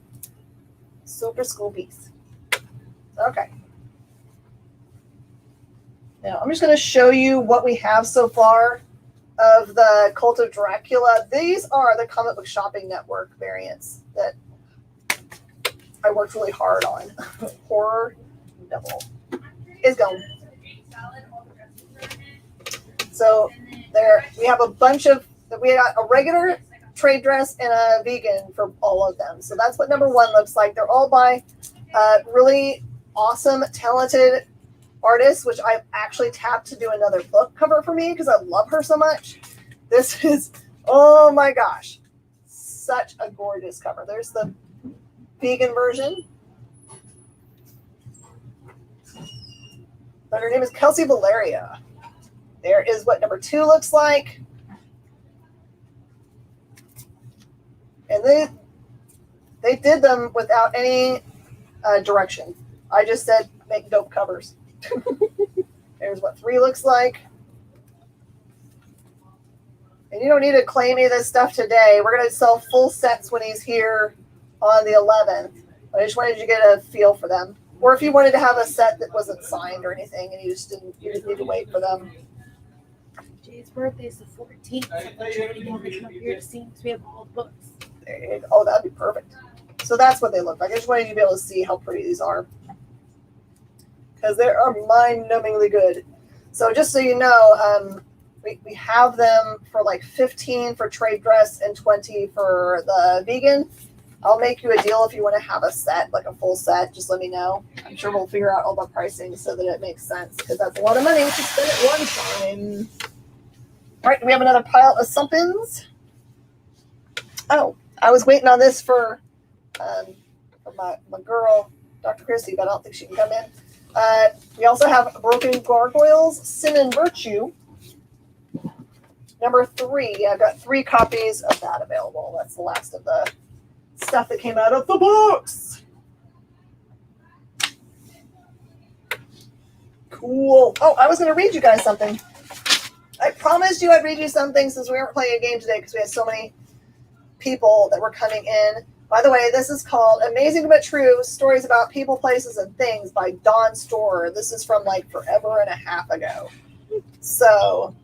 Super school piece. Okay. Now, I'm just going to show you what we have so far of the Cult of Dracula. These are the Comic Book Shopping Network variants that I worked really hard on. Horror Double is gone. So there we have a bunch of, we got a regular trade dress and a vegan for all of them. So that's what number 1 looks like. They're all by really awesome, talented artist, which I've actually tapped to do another book cover for me because I love her so much. This is, oh my gosh, such a gorgeous cover. There's the vegan version. But her name is Kelsey Valeria. There is what number 2 looks like. And they did them without any direction. I just said, make dope covers. There's what 3 looks like. And you don't need to claim any of this stuff today. We're going to sell full sets when he's here on the 11th. But I just wanted you to get a feel for them. Or if you wanted to have a set that wasn't signed or anything and you just need to wait for them.
Jay's birthday is the 14th. I thought you already wanted to come up here to see because we have all the books.
There you go. Oh, that'd be perfect. So that's what they look like. I just wanted you to be able to see how pretty these are. Because they are mind-numbingly good. So just so you know, we have them for like $15 for trade dress and $20 for the vegan. I'll make you a deal if you want to have a set, like a full set. Just let me know. I'm sure we'll figure out all the pricing so that it makes sense because that's a lot of money to spend at one time. All right, we have another pile of somethings. Oh, I was waiting on this for my girl, Dr. Christy, but I don't think she can come in. We also have Broken Gargoyles, Sin and Virtue. Number 3, I've got 3 copies of that available. That's the last of the stuff that came out of the box. Cool. Oh, I was going to read you guys something. I promised you I'd read you something since we weren't playing a game today because we had so many people that were coming in. By the way, this is called Amazing But True, Stories About People, Places, and Things by Dawn Storer. This is from like forever and a half ago. So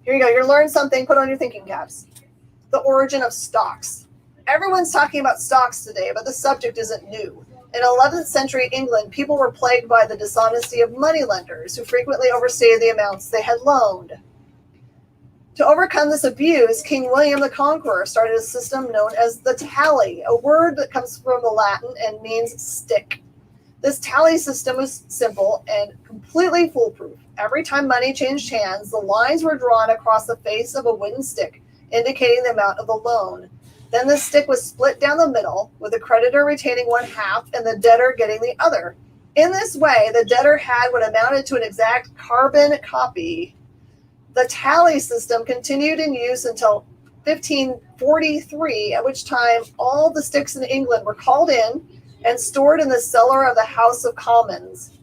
here you go. You're learning something. Put on your thinking caps. The origin of stocks. Everyone's talking about stocks today, but the subject isn't new. In 11th century England, people were plagued by the dishonesty of moneylenders who frequently overstated the amounts they had loaned. To overcome this abuse, King William the Conqueror started a system known as the tally, a word that comes from the Latin and means stick. This tally system was simple and completely foolproof. Every time money changed hands, the lines were drawn across the face of a wooden stick, indicating the amount of the loan. Then the stick was split down the middle, with the creditor retaining one half and the debtor getting the other. In this way, the debtor had what amounted to an exact carbon copy. The tally system continued in use until 1543, at which time all the sticks in England were called in and stored in the cellar of the House of Commons.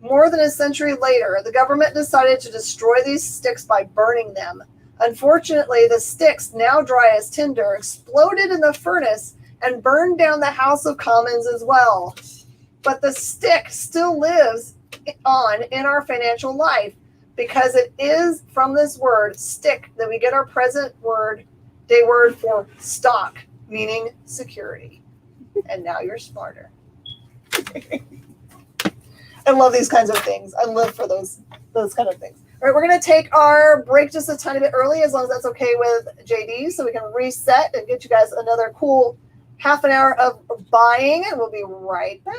More than a century later, the government decided to destroy these sticks by burning them. Unfortunately, the sticks, now dry as tinder, exploded in the furnace and burned down the House of Commons as well. But the stick still lives on in our financial life because it is from this word, stick, that we get our present day word for stock, meaning security. And now you're smarter. I love these kinds of things. I live for those kind of things. All right, we're going to take our break just a tiny bit early, as long as that's okay with JD, so we can reset and get you guys another cool half an hour of buying, and we'll be right back.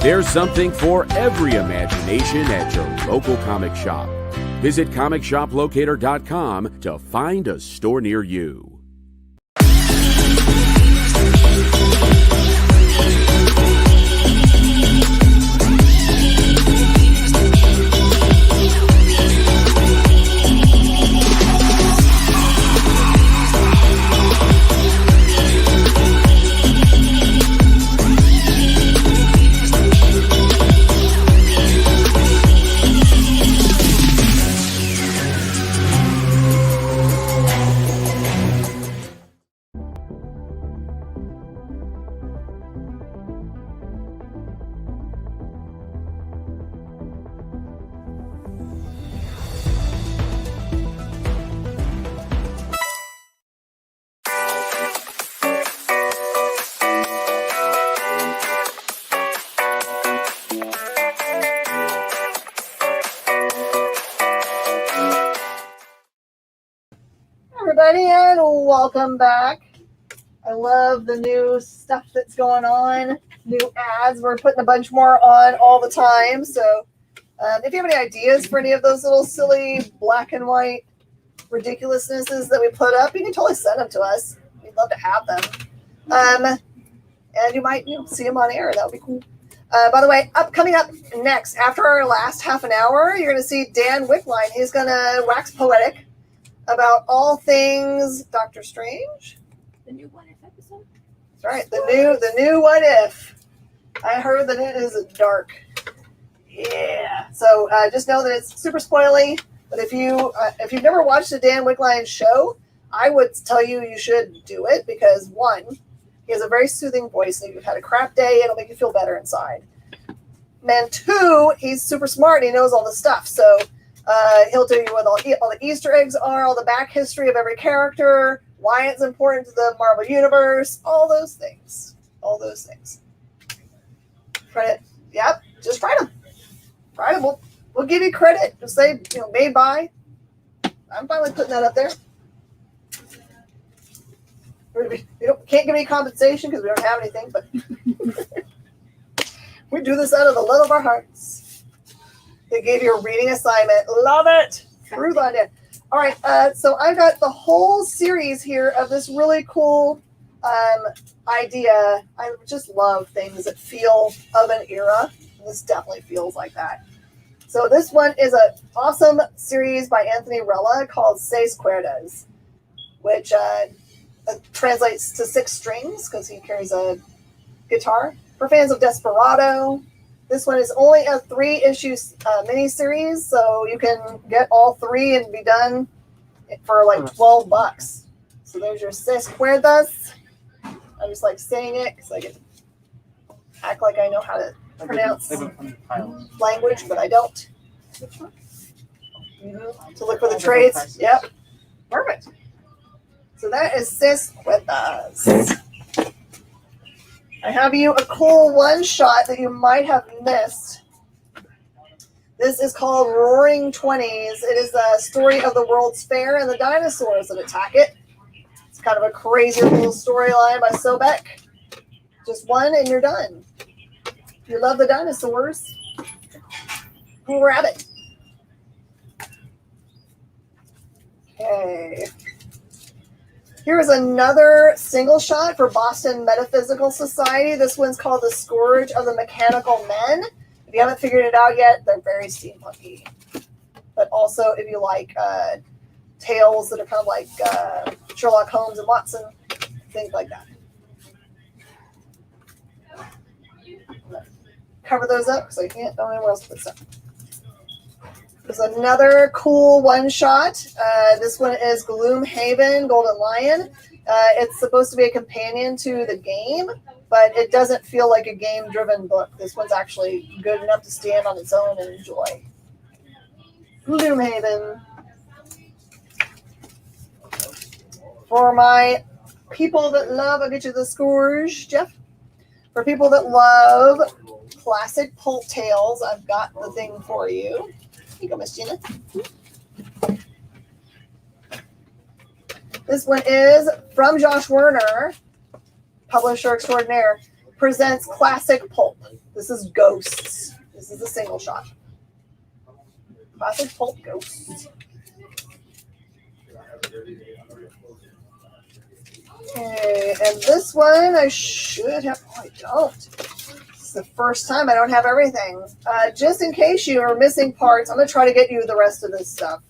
There's something for every imagination at your local comic shop. Visit ComicShopLocator.com to find a store near you.
Everybody, and welcome back. I love the new stuff that's going on, new ads. We're putting a bunch more on all the time. So if you have any ideas for any of those little silly black and white ridiculousnesses that we put up, you can totally send them to us. We'd love to have them. And you might see them on air. That would be cool. By the way, coming up next, after our last half an hour, you're going to see Dan Wickline. He's going to wax poetic about all things Doctor Strange.
The new What If episode?
That's right. The new What If. I heard that it is dark. Yeah. So just know that it's super spoily. But if you've never watched the Dan Wickline show, I would tell you should do it because one, he has a very soothing voice. And if you've had a crap day, it'll make you feel better inside. And two, he's super smart. And he knows all the stuff. So He'll tell you what all the Easter eggs are, all the back history of every character, why it's important to the Marvel Universe, all those things. All those things. Credit. Yep, just write them. Write them. We'll give you credit. Just say, made by. I'm fine with putting that up there. We can't give any compensation because we don't have anything, but we do this out of the love of our hearts. They gave you a reading assignment. Love it. Ruth on it. All right. So I got the whole series here of this really cool idea. I just love things that feel of an era. This definitely feels like that. So this one is an awesome series by Anthony Rella called Seis Cuerdas, which translates to 6 strings because he carries a guitar. For fans of Desperado, this one is only a 3-issue miniseries, so you can get all 3 and be done for like $12. So there's your Seis Cuerdas. I just like saying it because I get to act like I know how to pronounce language, but I don't. To look for the trades. Yep. Perfect. So that is Seis Cuerdas. I have you a cool one-shot that you might have missed. This is called Roaring Twenties. It is a story of the World's Fair and the dinosaurs that attack it. It's kind of a crazy little storyline by Sobek. Just one and you're done. If you love the dinosaurs, grab it. Okay. Here's another single shot for Boston Metaphysical Society. This one's called The Scourge of the Mechanical Men. If you haven't figured it out yet, they're very steampunky. But also, if you like tales that are kind of like Sherlock Holmes and Watson, things like that. Cover those up because I don't know where else to put stuff. There's another cool one-shot. This one is Gloomhaven, Golden Lion. It's supposed to be a companion to the game, but it doesn't feel like a game-driven book. This one's actually good enough to stand on its own and enjoy. Gloomhaven. For my people that love, I'll get you the Scourge, Jeff. For people that love classic pulp tales, I've got the thing for you. Here you go, Miss Gina. This one is from Josh Werner, publisher extraordinaire, presents classic pulp. This is Ghosts. This is a single shot. Classic pulp Ghosts. Okay, and this one I should have. Oh, I don't. This is the first time I don't have everything. Just in case you are missing parts, I'm going to try to get you the rest of this stuff.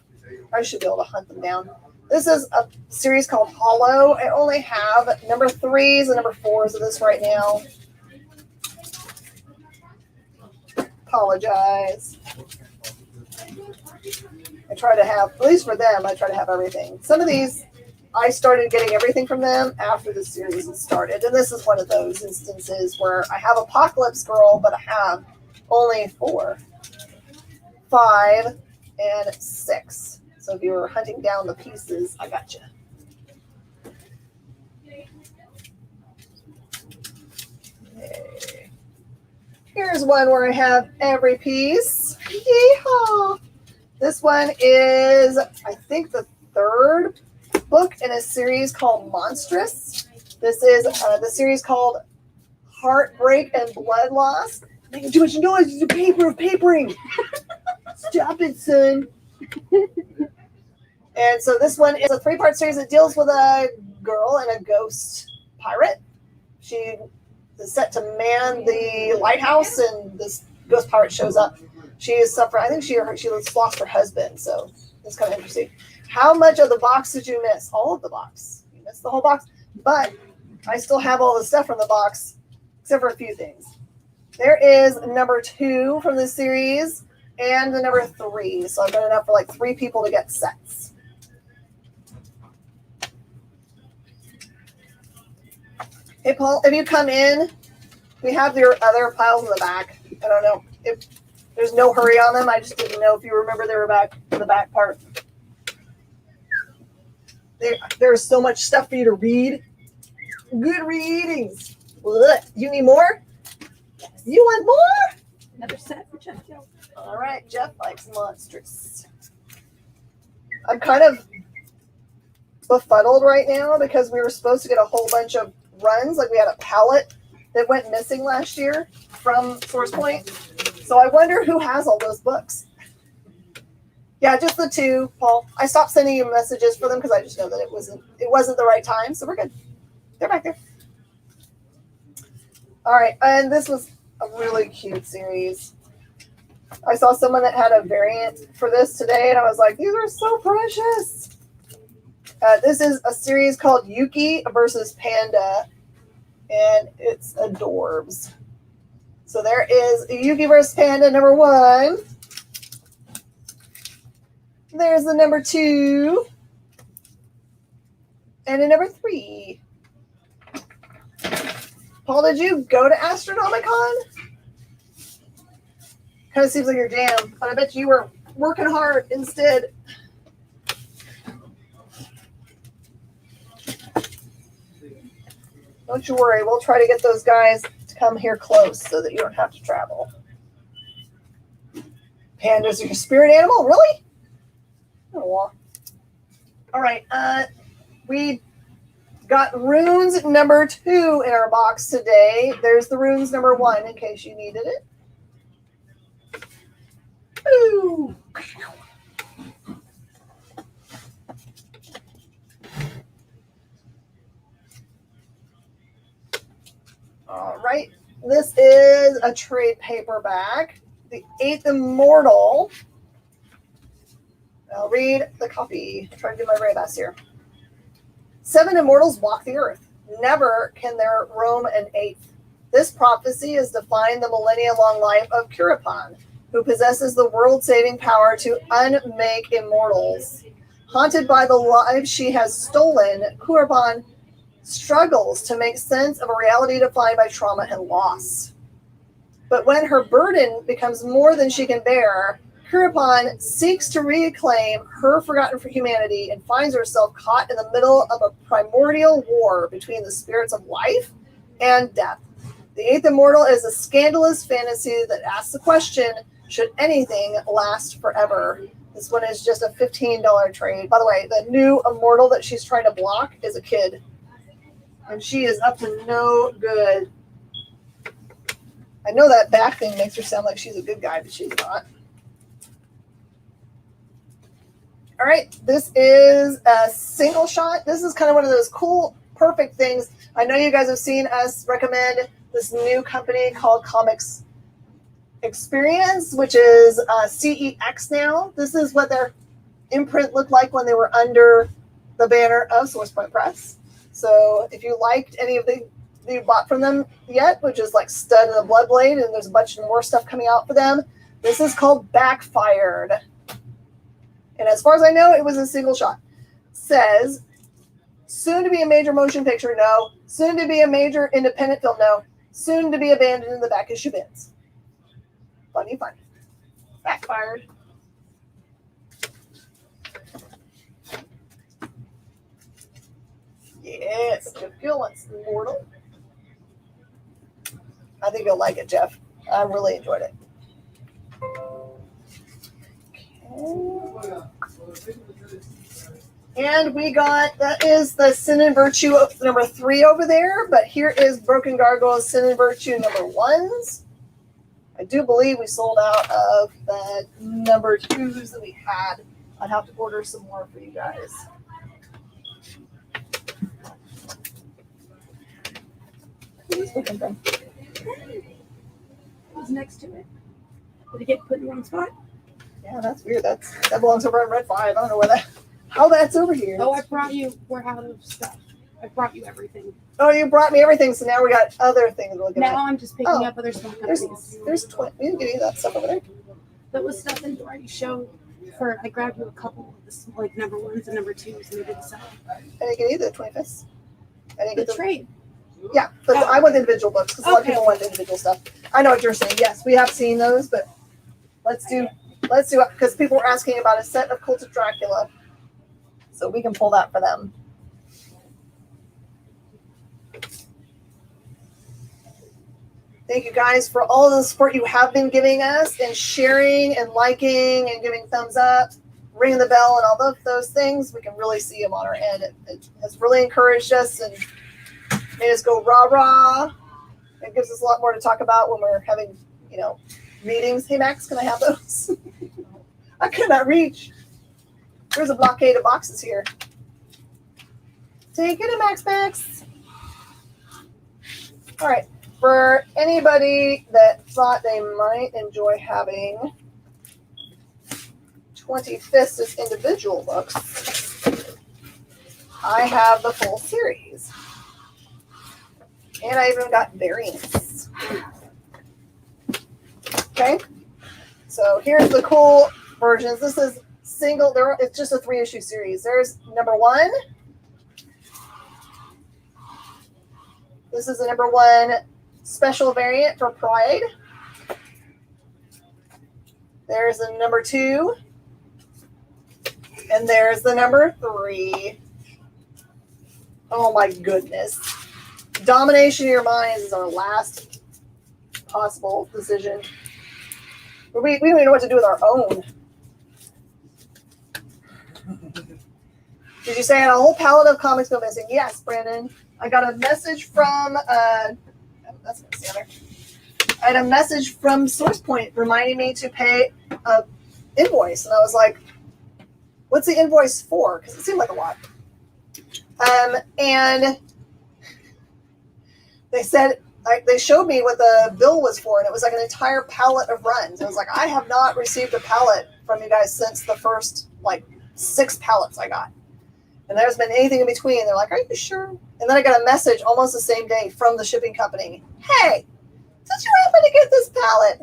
I should be able to hunt them down. This is a series called Hollow. I only have number 3s and number 4s of this right now. Apologize. I try to have, at least for them, I try to have everything. Some of these, I started getting everything from them after the series had started. And this is one of those instances where I have Apocalypse Girl, but I have only 4, 5, and 6. So if you were hunting down the pieces, I got you. Okay. Here's one where I have every piece. Yeehaw! This one is, I think, the 3rd book in a series called Monstrous. This is the series called Heartbreak and Blood Loss. Making too much noise. It's a papering. Stop it, son. And so this one is a 3-part series that deals with a girl and a ghost pirate. She is set to man the lighthouse, and this ghost pirate shows up. She is suffering. I think she lost her husband, so it's kind of interesting. How much of the box did you miss? All of the box. You missed the whole box. But I still have all the stuff from the box, except for a few things. There is number 2 from this series and the number 3. So I've got enough for like 3 people to get sets. Hey, Paul, if you come in, we have your other piles in the back. I don't know. There's no hurry on them. I just didn't know if you remember they were back in the back part. There's so much stuff for you to read. Good readings. Ugh. You need more? You want more?
Another set for Jeff.
All right, Jeff likes monstrous. I'm kind of befuddled right now because we were supposed to get a whole bunch of runs. Like we had a pallet that went missing last year from Source Point. So I wonder who has all those books. Yeah, just the two, Paul. I stopped sending you messages for them because I just know that it wasn't the right time. So we're good. They're back there. All right, and this was a really cute series. I saw someone that had a variant for this today, and I was like, these are so precious. This is a series called Yuki versus Panda, and it's adorbs. So there is Yuki versus Panda number 1. There's the number 2. And a number 3. Paul, did you go to Astronomicon? Kind of seems like your jam, but I bet you were working hard instead. Don't you worry. We'll try to get those guys to come here close so that you don't have to travel. Pandas are your spirit animal? Really? Oh, all right. We got runes number 2 in our box today. There's the runes number 1 in case you needed it. Ooh. All right. This is a trade paperback. The 8th Immortal. I'll read the copy. Try to do my very best here. 7 immortals walk the earth. Never can there roam an 8th. This prophecy is defined the millennia-long life of Curipan, who possesses the world-saving power to unmake immortals. Haunted by the lives she has stolen, Curipan struggles to make sense of a reality defined by trauma and loss. But when her burden becomes more than she can bear, Curipan seeks to reclaim her forgotten for humanity and finds herself caught in the middle of a primordial war between the spirits of life and death. The 8th Immortal is a scandalous fantasy that asks the question, should anything last forever? This one is just a $15 trade. By the way, the new immortal that she's trying to block is a kid. And she is up to no good. I know that back thing makes her sound like she's a good guy, but she's not. All right, this is a single shot. This is kind of one of those cool, perfect things. I know you guys have seen us recommend this new company called Comics Experience, which is CEX now. This is what their imprint looked like when they were under the banner of SourcePoint Press. So if you liked any of the you bought from them yet, which is like Stud and the Bloodblade, and there's a bunch more stuff coming out for them, this is called Backfired. And as far as I know, it was a single shot. Says, soon to be a major motion picture, no. Soon to be a major independent film, no. Soon to be abandoned in the back issue bins. Funny fun. Backfired. Yes, Jeff Gill wants Immortal. I think you'll like it, Jeff. I really enjoyed it. Okay. And we got, that is the Sin and Virtue number 3 over there, but here is Broken Gargoyle's Sin and Virtue number 1s. I do believe we sold out of the number 2s that we had. I'd have to order some more for you guys. Who's this looking from?
Who's next to it? Did it get put in the wrong spot?
Yeah, that's weird. That belongs over at Red 5. I don't know how that's over here.
Oh, I brought you. We're out of stuff. I brought you everything.
Oh, you brought me everything, so now we got other things we're looking at.
Now I'm just picking up other stuff.
There's 20. We didn't get any of that stuff over there.
That was stuff that you already showed. I grabbed you a couple of the like number 1s and number 2s, and we didn't sell.
I didn't get either. 25th. I didn't get
the trade.
Yeah, but I want individual books because a lot of people want individual stuff. I know what you're saying. Yes, we have seen those, but let's do it because people were asking about a set of Cult of Dracula. So we can pull that for them. Thank you guys for all the support you have been giving us and sharing and liking and giving thumbs up, ringing the bell and all those things. We can really see them on our end. It has really encouraged us and made us go rah-rah. It gives us a lot more to talk about when we're having, meetings. Hey, Max, can I have those? I cannot reach. There's a blockade of boxes here. Take it, Max. All right. For anybody that thought they might enjoy having 25th as individual books, I have the full series. And I even got variants. Okay. So here's the cool versions. This is single. It's just a 3-issue series. There's number 1. This is the number 1 special variant for Pride. There's the number 2. And there's the number 3. Oh my goodness. Domination of your minds is our last possible decision. We don't even know what to do with our own. Did you say I had a whole palette of comics go missing? Yes, Brandon. I got a message from that's the other. I had a message from SourcePoint reminding me to pay an invoice, and I was like, "What's the invoice for?" Because it seemed like a lot. And they said they showed me what the bill was for, and it was like an entire pallet of runs. I was like, I have not received a pallet from you guys since the first 6 pallets I got. And there's been anything in between. They're like, are you sure? And then I got a message almost the same day from the shipping company. Hey, did you happen to get this pallet?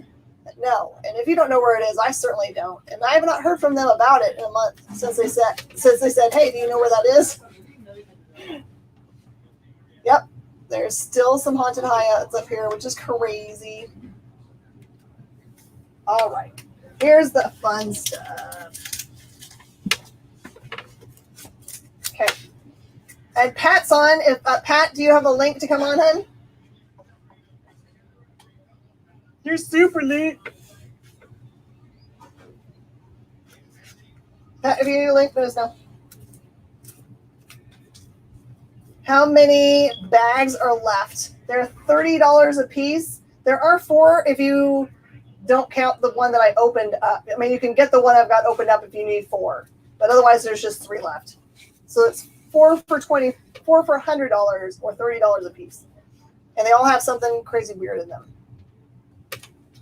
No. And if you don't know where it is, I certainly don't. And I have not heard from them about it in a month since they said, hey, do you know where that is? Yep. There's still some haunted hideouts up here, which is crazy. All right. Here's the fun stuff. Okay. And Pat's on. Pat, do you have a link to come on, hun? You're super late. Pat, if you need a link, let us know. How many bags are left? They're $30 a piece. There are 4 if you don't count the one that I opened up. I mean, you can get the one I've got opened up if you need 4. But otherwise, there's just 3 left. So it's 4 for $100 or $30 a piece. And they all have something crazy weird in them.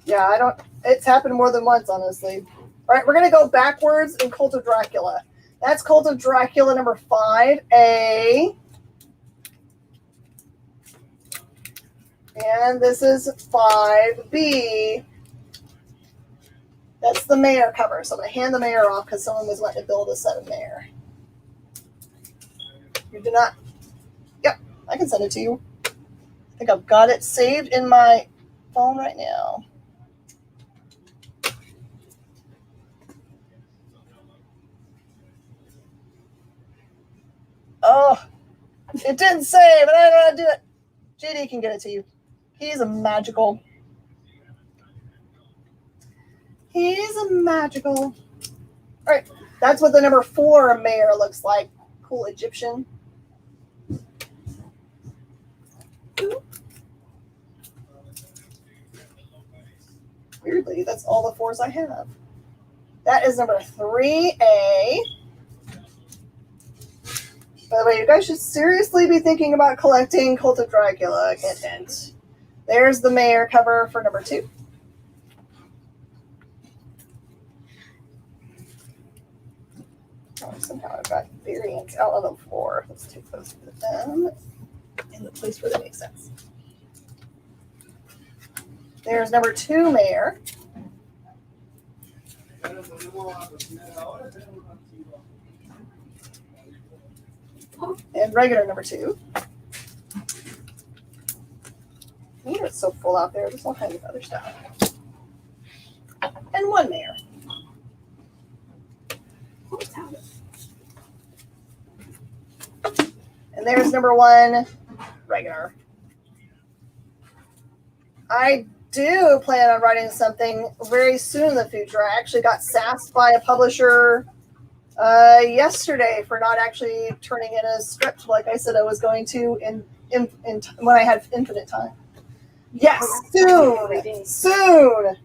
Yeah, it's happened more than once, honestly. All right, we're going to go backwards in Cult of Dracula. That's Cult of Dracula number 5A. And this is 5B. That's the mayor cover. So I'm going to hand the mayor off because someone was wanting to build a set of mayor. You do not. Yep, I can send it to you. I think I've got it saved in my phone right now. Oh, it didn't save, but I don't know how to do it. JD can get it to you. He's a magical. All right, that's what the number 4 mayor looks like. Cool Egyptian. Weirdly, that's all the 4s I have. That is number 3A. By the way, you guys should seriously be thinking about collecting Cult of Dracula. Hint, hint. There's the mayor cover for number 2. Oh, somehow I've got variants out on the floor. Let's take those and put them in the place where they make sense. There's number 2 mayor. And regular number 2. It's so full out there. There's all kinds of other stuff. And 1 mayor. there's number 1, regular. I do plan on writing something very soon in the future. I actually got sassed by a publisher yesterday for not actually turning in a script like I said I was going to in when I had infinite time. Yes, soon.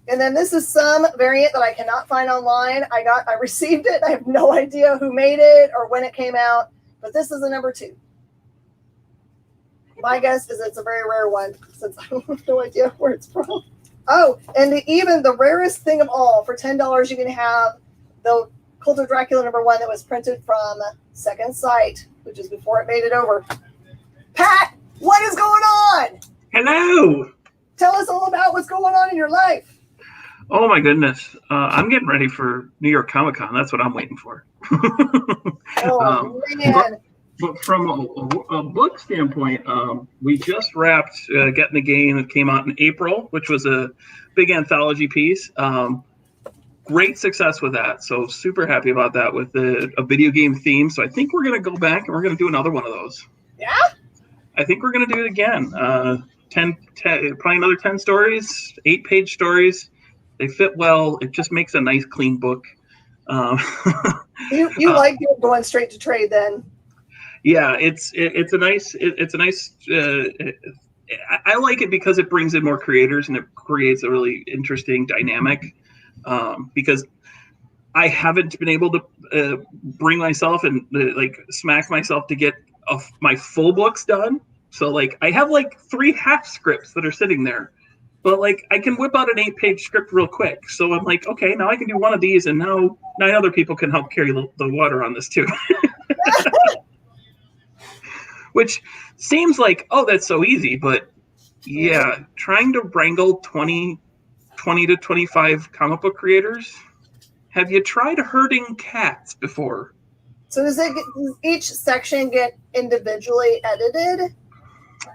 And then this is some variant that I cannot find online. I received it. I have no idea who made it or when it came out, but this is the number 2. My guess is it's a very rare one since I have no idea where it's from. Oh, and even the rarest thing of all, for $10, you can have the Cult of Dracula number 1 that was printed from Second Sight, which is before it made it over. Pat, what is going on?
Hello.
Tell us all about what's going on in your life.
Oh my goodness. I'm getting ready for New York Comic Con. That's what I'm waiting for.
Oh, man.
But from a book standpoint, we just wrapped Getting the Game that came out in April, which was a big anthology piece. Great success with that. So super happy about that with a video game theme. So I think we're going to go back and we're going to do another one of those.
Yeah?
I think we're going to do it again. 10, probably another 10 stories, 8-page stories. They fit well. It just makes a nice, clean book.
You like going straight to trade then?
Yeah, it's a nice. I like it because it brings in more creators and it creates a really interesting dynamic. Because I haven't been able to bring myself and smack myself to get my full books done. So like I have like 3 half scripts that are sitting there. But like I can whip out an 8-page script real quick. So I'm like, okay, now I can do one of these, and now 9 other people can help carry the water on this too. Which seems like, oh, that's so easy, but yeah, trying to wrangle 20 to 25 comic book creators. Have you tried herding cats before?
So does each section get individually edited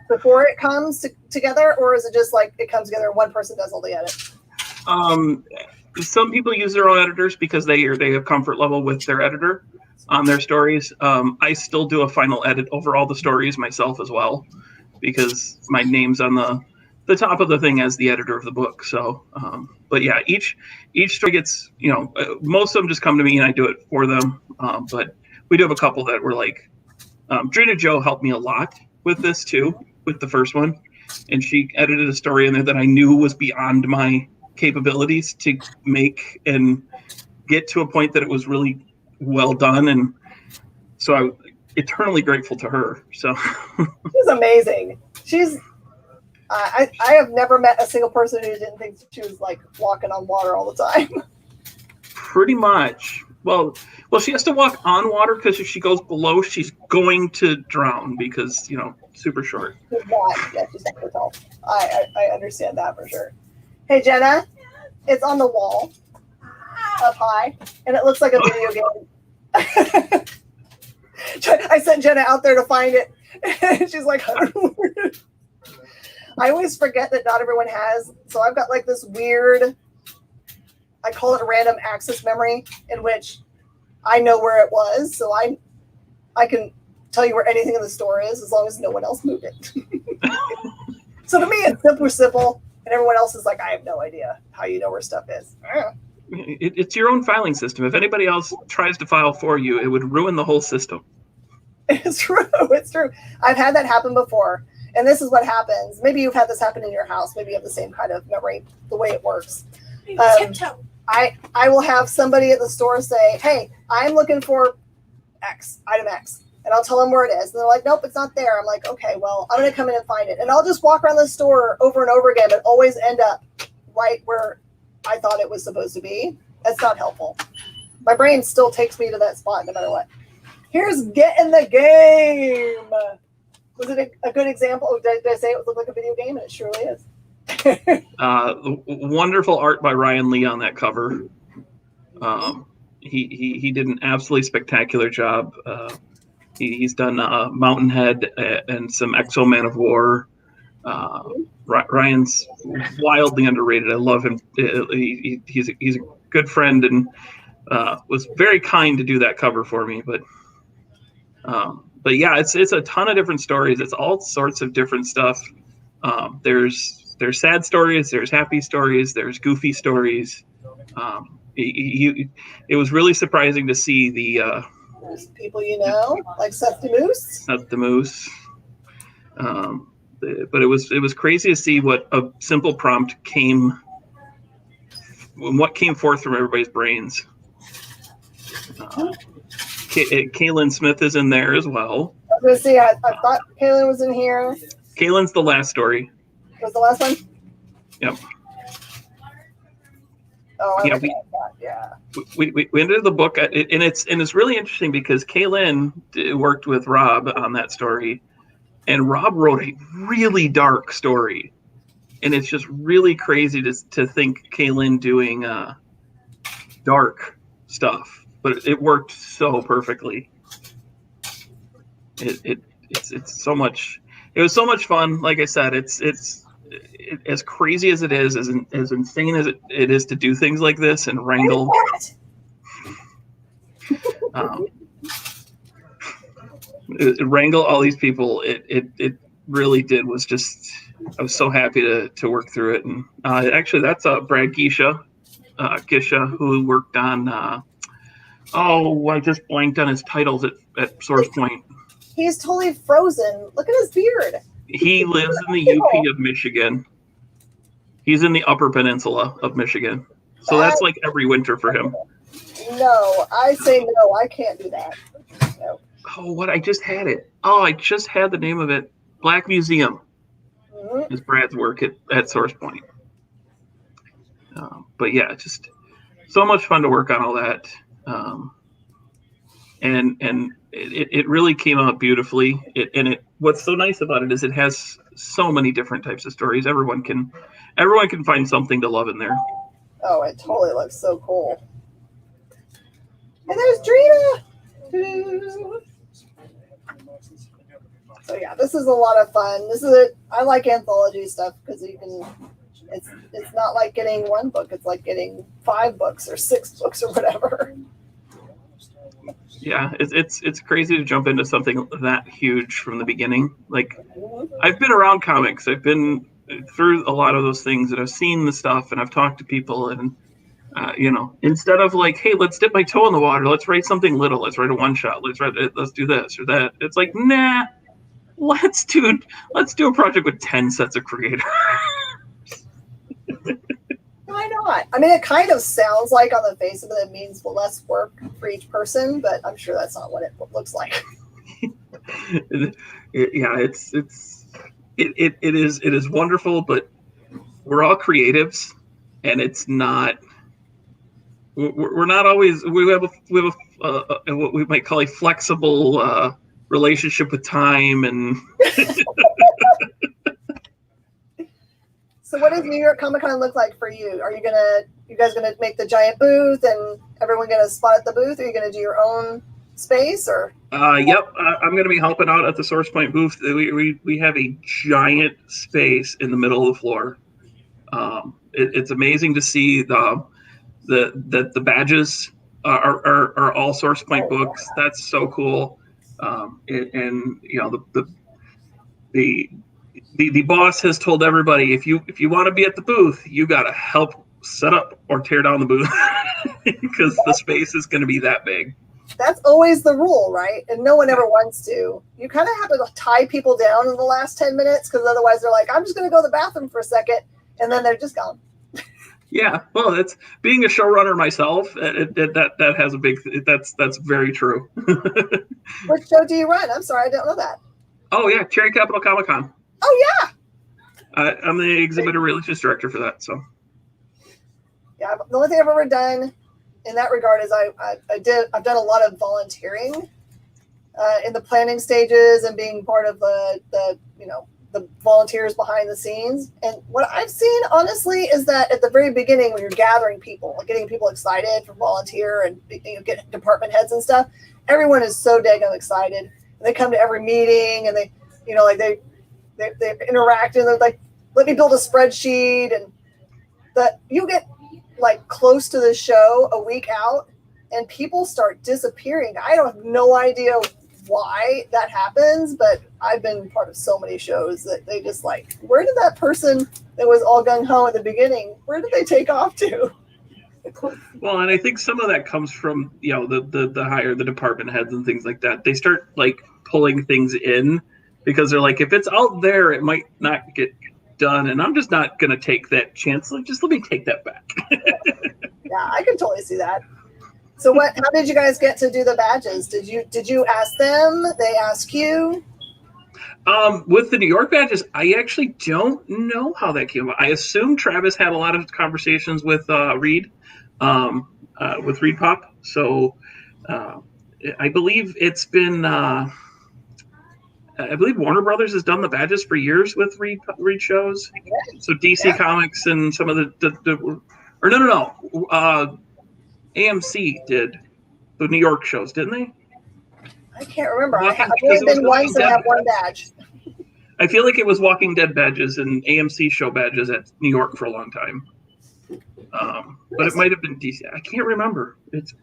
before it comes together, or is it just like it comes together and one person does all the edit?
Some people use their own editors because they have comfort level with their editor on their stories. I still do a final edit over all the stories myself as well, because my name's on the top of the thing as the editor of the book. So, but yeah, each story gets, most of them just come to me and I do it for them. But we do have a couple that were like, Drina Joe helped me a lot with this too, with the first one. And she edited a story in there that I knew was beyond my capabilities to make and get to a point that it was really well done. And so I'm eternally grateful to her. So
she's amazing. I have never met a single person who didn't think she was like walking on water all the time.
Pretty much. Well, she has to walk on water because if she goes below, she's going to drown because, super short.
Yeah, she's super tall. I understand that for sure. Hey, Jenna, it's on the wall up high, and it looks like a video game. I sent Jenna out there to find it, and she's like, I always forget that not everyone has. So I've got like this weird, I call it a random access memory, in which I know where it was. So I can tell you where anything in the store is as long as no one else moved it. So to me, it's super simple. And everyone else is like, I have no idea how you know where stuff is.
It's your own filing system. If anybody else tries to file for you, it would ruin the whole system.
It's true. It's true. I've had that happen before. And this is what happens. Maybe you've had this happen in your house. Maybe you have the same kind of memory, the way it works.
Tiptoe.
I will have somebody at the store say, hey, I'm looking for X, item X. And I'll tell them where it is. And they're like, nope, it's not there. I'm like, okay, well, I'm going to come in and find it. And I'll just walk around the store over and over again, but always end up right where I thought it was supposed to be. That's not helpful. My brain still takes me to that spot no matter what. Here's Get in the Game. Was it a good example? Did I say it looked like a video game? And it surely is.
Wonderful art by Ryan Lee on that cover. He did an absolutely spectacular job. He's done Mountainhead and some Exo Man of War. Ryan's wildly underrated. I love him. He's a good friend and was very kind to do that cover for me. But but yeah, it's a ton of different stories. It's all sorts of different stuff. There's sad stories, there's happy stories, there's goofy stories. It was really surprising to see the
people like Seth the Moose.
Seth the Moose. But it was crazy to see what a simple prompt what came forth from everybody's brains. Kaylin Smith is in there as well.
I was gonna see. I thought Kaylin was in here.
Kaylin's the last story.
Was the last one?
Yep.
Oh,
yeah, we ended the book and it's really interesting because Kaylin worked with Rob on that story, and Rob wrote a really dark story, and it's just really crazy to think Kaylin doing dark stuff, but it worked so perfectly. It's so much. It was so much fun. Like I said, it's as crazy as it is, as insane as it is to do things like this and wrangle. Wrangle all these people. It really did was just. I was so happy to work through it, and actually that's Brad Gisha, who worked on. I just blanked on his titles at Source Point.
He's totally frozen. Look at his beard.
He lives in the UP of Michigan. He's in the Upper Peninsula of Michigan. So that's like every winter for him.
No, I say no. I can't do that. No.
Oh, what? I just had it. Oh, I just had the name of it. Black Museum is Brad's work at Source Point. But yeah, just so much fun to work on all that. And it really came out beautifully. What's so nice about it is it has so many different types of stories. Everyone can find something to love in there.
Oh, it totally looks so cool. And there's Drina. So yeah, this is a lot of fun. I like anthology stuff because it's not like getting one book. It's like getting 5 books or 6 books or whatever.
Yeah, it's crazy to jump into something that huge from the beginning. Like, I've been around comics. I've been through a lot of those things, and I've seen the stuff, and I've talked to people, and instead of like, hey, let's dip my toe in the water, let's write something little, let's write a one shot, let's do this or that. It's like, nah, let's do a project with 10 sets of creators.
Why not? I mean, it kind of sounds like on the face of it means less work for each person, but I'm sure that's not what it looks like. It is wonderful, but we're all creatives, and it's not. We're not always. We have a what we might call a flexible relationship with time, and. So what does New York Comic Con look like for you? Are you guys gonna make the giant booth and everyone gonna spot at the booth? Are you gonna do your own space or?
Yep, I'm gonna be helping out at the Source Point booth. We have a giant space in the middle of the floor. It's amazing to see the badges are all Source Point books. That's so cool. The boss has told everybody, if you want to be at the booth, you got to help set up or tear down the booth because the space is going to be that big. That's always the rule, right? And no one ever wants to. You kind of have to tie people down in the last 10 minutes because otherwise they're like, I'm just going to go to the bathroom for a second, and then they're just gone. Yeah, well, that's being a showrunner myself. That has a big. That's very true. Which show do you run? I'm sorry, I don't know that. Oh yeah, Cherry Capital Comic Con. Oh yeah. I'm the exhibitor relations director for that. So. Yeah, the only thing I've ever done in that regard is I've done a lot of volunteering in the planning stages and being part of the volunteers behind the scenes. And what I've seen, honestly, is that at the very beginning, when you're gathering people, like getting people excited for volunteer and get department heads and stuff, everyone is so daggone excited. And they come to every meeting and they interact and they're like, let me build a spreadsheet. And that you get like close to the show a week out and people start disappearing. I don't have no idea
why that happens, but I've been part of so many shows that they just like, where did that person that was all gung-ho at the beginning, where did they take off to?
Well, and I think some of that comes from, you know, the higher the department heads and things like that. They start like pulling things in because they're like, if it's out there, it might not get done, and I'm just not going to take that chance. Like, just let me take that back.
Yeah, I can totally see that. So how did you guys get to do the badges? Did you ask them? They ask you?
With the New York badges, I actually don't know how that came about. I assume Travis had a lot of conversations with Reed Pop. So I believe it's been, I believe Warner Brothers has done the badges for years with Reed shows. So DC Comics and some of AMC did the New York shows, didn't they?
I can't remember.
Walking,
I've only been once and have one badge.
I feel like it was Walking Dead badges and AMC show badges at New York for a long time. But it might have been DC. I can't remember.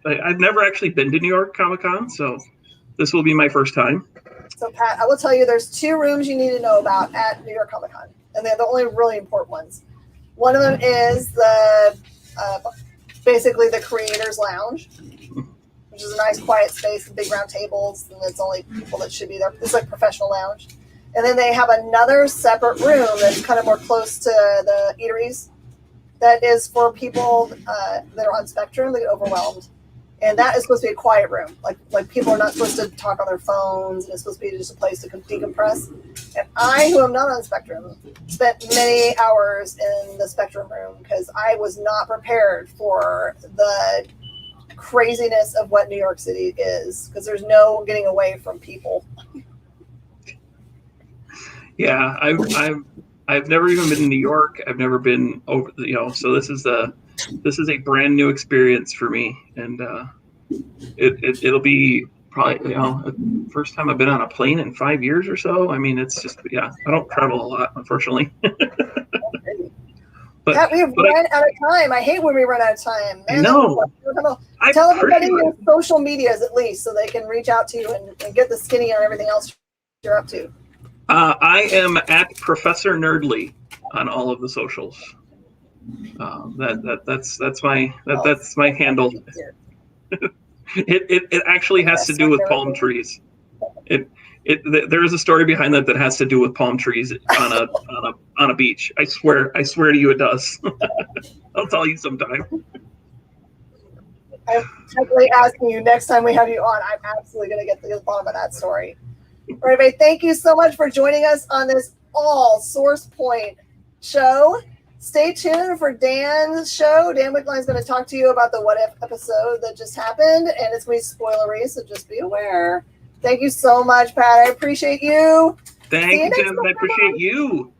I've never actually been to New York Comic Con, so this will be my first time.
So Pat, I will tell you, there's 2 rooms you need to know about at New York Comic Con, and they're the only really important ones. One of them is the basically the Creators Lounge, which is a nice quiet space with big round tables, and it's only people that should be there. It's like professional lounge. And then they have another separate room that's kind of more close to the eateries. That is for people that are on spectrum that get overwhelmed. And that is supposed to be a quiet room. Like people are not supposed to talk on their phones, and it's supposed to be just a place to decompress. And I, who am not on spectrum, spent many hours in the spectrum room because I was not prepared for the craziness of what New York City is, because there's no getting away from people.
Yeah, I've never even been to New York. I've never been over, so this is a brand new experience for me, and it'll be probably the first time I've been on a plane in 5 years or so. I mean, it's just I don't travel a lot, unfortunately. But
we have run out of time. I hate when we run out of time. Man,
no.
Tell everybody your social medias at least so they can reach out to you and get the skinny on everything else you're up to.
I am at Professor Nerdly on all of the socials. That's my handle. It actually has to do with palm trees. There is a story behind that has to do with palm trees on a beach. I swear to you, it does. I'll tell you sometime.
I'm definitely asking you next time we have you on. I'm absolutely going to get to the bottom of that story. All right, everybody, thank you so much for joining us on this all Source Point show. Stay tuned for Dan's show. Dan Wickline is going to talk to you about the What If episode that just happened, and it's going to be spoilery, so just be aware. Thank you so much, Pat. I appreciate you.
Thank you, Jim. I appreciate you.